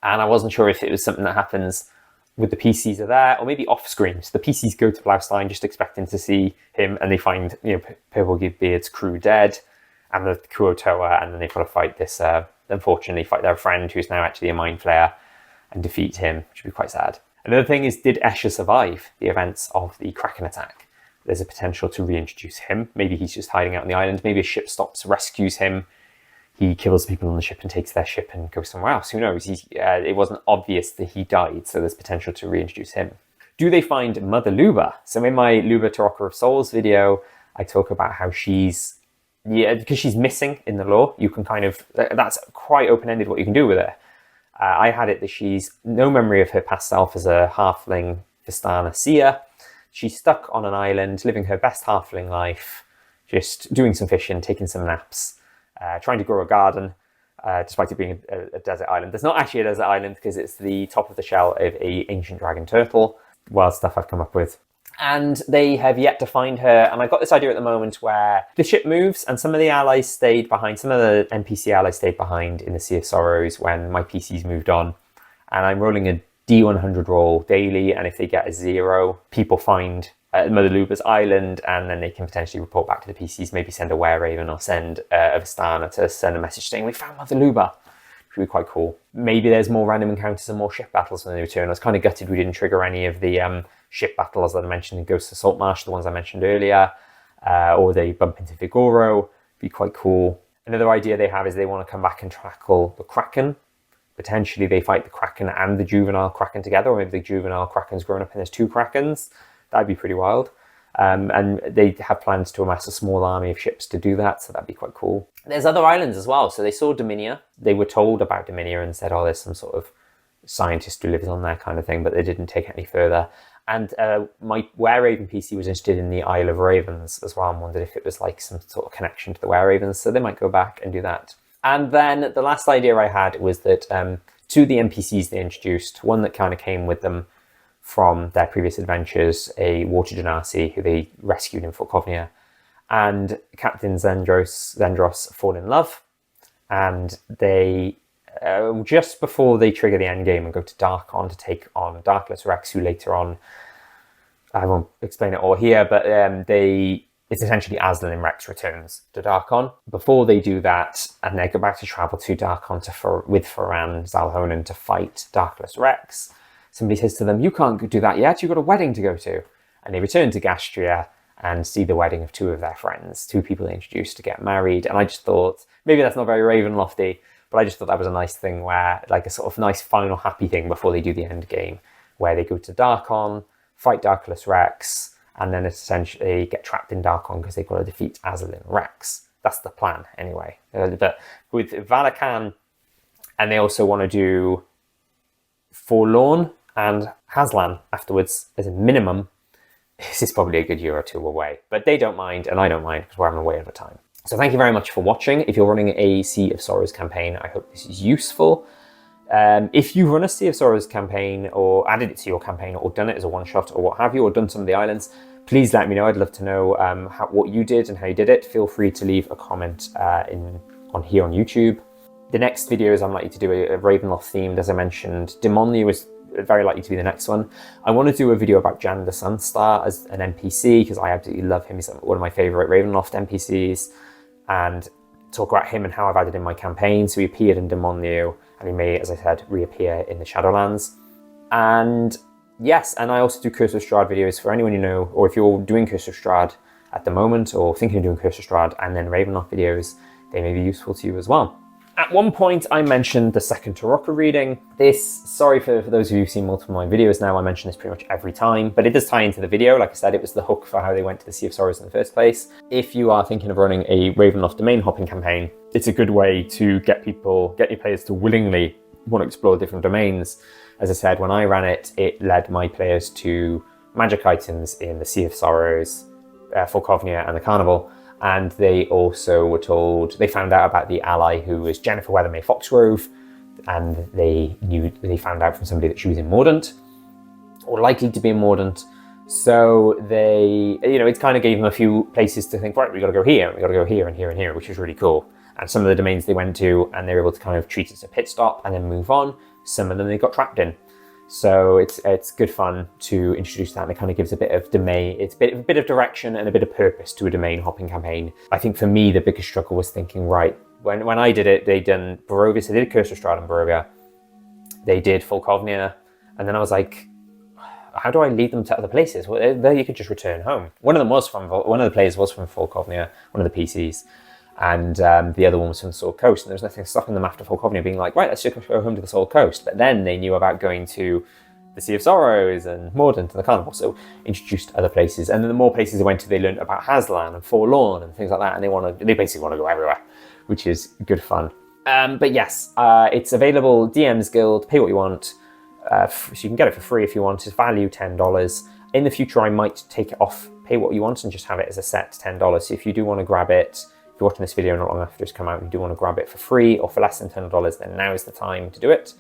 And I wasn't sure if it was something that happens with the PCs are there, or maybe off screen. So the PCs go to Blaustein just expecting to see him, and they find, you know, Purplebeard's crew dead, and the Kurotoa, and then they've got to fight this. Unfortunately, fight their friend who's now actually a mind flayer, and defeat him, which would be quite sad. Another thing is, did Escher survive the events of the Kraken attack? There's a potential to reintroduce him. Maybe he's just hiding out on the island. Maybe a ship stops, rescues him. He kills people on the ship and takes their ship and goes somewhere else. Who knows? It wasn't obvious that he died, so there's potential to reintroduce him. Do they find Mother Luba? So in my Luba Tarocca of Souls video, I talk about how because she's missing in the lore, you can that's quite open-ended what you can do with her. I had it that she's no memory of her past self as a halfling Vistana seer. She's stuck on an island, living her best halfling life, just doing some fishing, taking some naps, trying to grow a garden, despite it being a desert island. There's not actually a desert island because it's the top of the shell of an ancient dragon turtle. wild stuff I've come up with. And they have yet to find her. And I've got this idea at the moment where the ship moves and some of the allies stayed behind, some of the NPC allies stayed behind in the Sea of Sorrows when my PCs moved on. And I'm rolling a D100 roll daily. And if they get a 0, people find Mother Luba's island, and then they can potentially report back to the PCs, maybe send a Were-Raven or send a Vistana to send a message saying, we found Mother Luba, which would be quite cool. Maybe there's more random encounters and more ship battles when they return. I was kind of gutted we didn't trigger any of the ship battles that I mentioned in Ghosts of Saltmarsh, the ones I mentioned earlier, or they bump into Vigoro. Be quite cool. Another idea they have is they want to come back and tackle the Kraken. Potentially they fight the Kraken and the juvenile Kraken together, or maybe the juvenile Kraken's grown up and there's 2 Krakens. That'd be pretty wild. And they have plans to amass a small army of ships to do that, so that'd be quite cool. There's other islands as well. So they saw Dominia. They were told about Dominia and said, oh, there's some sort of scientist who lives on there kind of thing, but they didn't take it any further. And my Were-Raven PC was interested in the Isle of Ravens as well, and wondered if it was like some sort of connection to the Were-Ravens, so they might go back and do that. And then the last idea I had was that 2 of the NPCs they introduced, one that kind of came with them from their previous adventures, a water genasi who they rescued in Fort Covnia, and Captain Zendros fall in love, and they just before they trigger the end game and go to Darkon to take on Darkless Rex, who later on, I won't explain it all here, but it's essentially Aslan and Rex returns to Darkon. Before they do that, and they go back to travel to Darkon with Ferran Zalhonen to fight Darkless Rex, somebody says to them, you can't do that yet, you've got a wedding to go to. And they return to Ghastria and see the wedding of 2 of their friends, 2 people they introduced to get married. And I just thought, maybe that's not very Ravenlofty, but I just thought that was a nice thing where, like a sort of nice final happy thing before they do the end game, where they go to Darkon, fight Darkless Rex, and then essentially get trapped in Darkon because they've got to defeat Aslan and Rex. That's the plan anyway. But with Valakan, and they also want to do Forlorn and Haslan afterwards as a minimum. This is probably a good year or 2 away, but they don't mind and I don't mind because we're having a way over time. So thank you very much for watching. If you're running a Sea of Sorrows campaign, I hope this is useful. If you run a Sea of Sorrows campaign or added it to your campaign or done it as a one-shot or what have you, or done some of the islands, please let me know. I'd love to know what you did and how you did it. Feel free to leave a comment on here on YouTube. The next videos I'm likely to do a Ravenloft themed, as I mentioned. Demonliu is very likely to be the next one. I want to do a video about Jan the Sunstar as an NPC because I absolutely love him. He's one of my favourite Ravenloft NPCs, and talk about him and how I've added in my campaign. So he appeared in Demonliu, and he may, as I said, reappear in the Shadowlands. And yes, and I also do Curse of Strahd videos for anyone you know, or if you're doing Curse of Strahd at the moment or thinking of doing Curse of Strahd and then Ravenloft videos, they may be useful to you as well. At one point, I mentioned the second Tarokka reading. Sorry for those of you who've seen multiple of my videos now, I mention this pretty much every time, but it does tie into the video. Like I said, it was the hook for how they went to the Sea of Sorrows in the first place. If you are thinking of running a Ravenloft domain hopping campaign, it's a good way to get your players to willingly want to explore different domains. As I said, when I ran it, it led my players to magic items in the Sea of Sorrows, Fort Covnia and the Carnival. And they also were told, they found out about the ally who was Jennifer Weathermay Foxgrove, and they found out from somebody that she was in Mordant, or likely to be in Mordant. So they, it kind of gave them a few places to think, right, we got to go here, we got to go here and here and here, which is really cool. And some of the domains they went to, and they were able to kind of treat it as a pit stop and then move on. Some of them they got trapped in. So it's good fun to introduce that, and it kind of gives a bit of domain, it's a bit of direction and a bit of purpose to a domain hopping campaign. I think for me, the biggest struggle was thinking, right, when I did it, they'd done Barovia, so they did Curse of Strahd and Barovia, they did Fort Covnia, and then I was like, how do I lead them to other places? Well, there you could just return home. One of the players was from Fort Covnia, one of the PCs, and the other one was from the Sword Coast, and there was nothing stopping them after Fort Covnia being like, right, let's just go home to the Sword Coast. But then they knew about going to the Sea of Sorrows and Mordant and the Carnival, so introduced other places. And then the more places they went to, they learned about Haslan and Forlorn and things like that, and they basically want to go everywhere, which is good fun. But yes, it's available, DM's Guild, pay what you want, so you can get it for free if you want. It's value $10. In the future, I might take it off, pay what you want, and just have it as a set $10. So if you do want to grab it, if you're watching this video not long after it's come out and you do want to grab it for free or for less than $10, then now is the time to do it.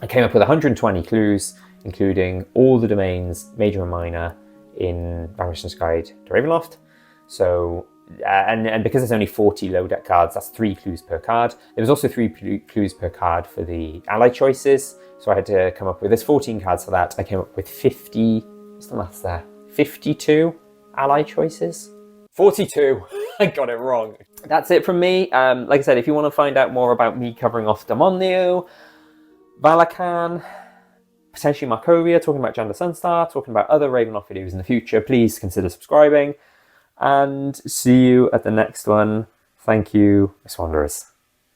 I came up with 120 clues. including all the domains, major and minor, in Vanquishing's Guide to Ravenloft. So, and because there's only 40 low deck cards, that's 3 clues per card. There was also 3 clues per card for the ally choices. So I had to come up with, there's 14 cards for that. I came up with 50, what's the maths there? 52 ally choices? 42, I got it wrong. That's it from me. Like I said, if you want to find out more about me covering off Damonio, Valakan, potentially Markovia, talking about Jander Sunstar, talking about other Ravenloft videos in the future, please consider subscribing. And see you at the next one. Thank you, Miss Wanderers.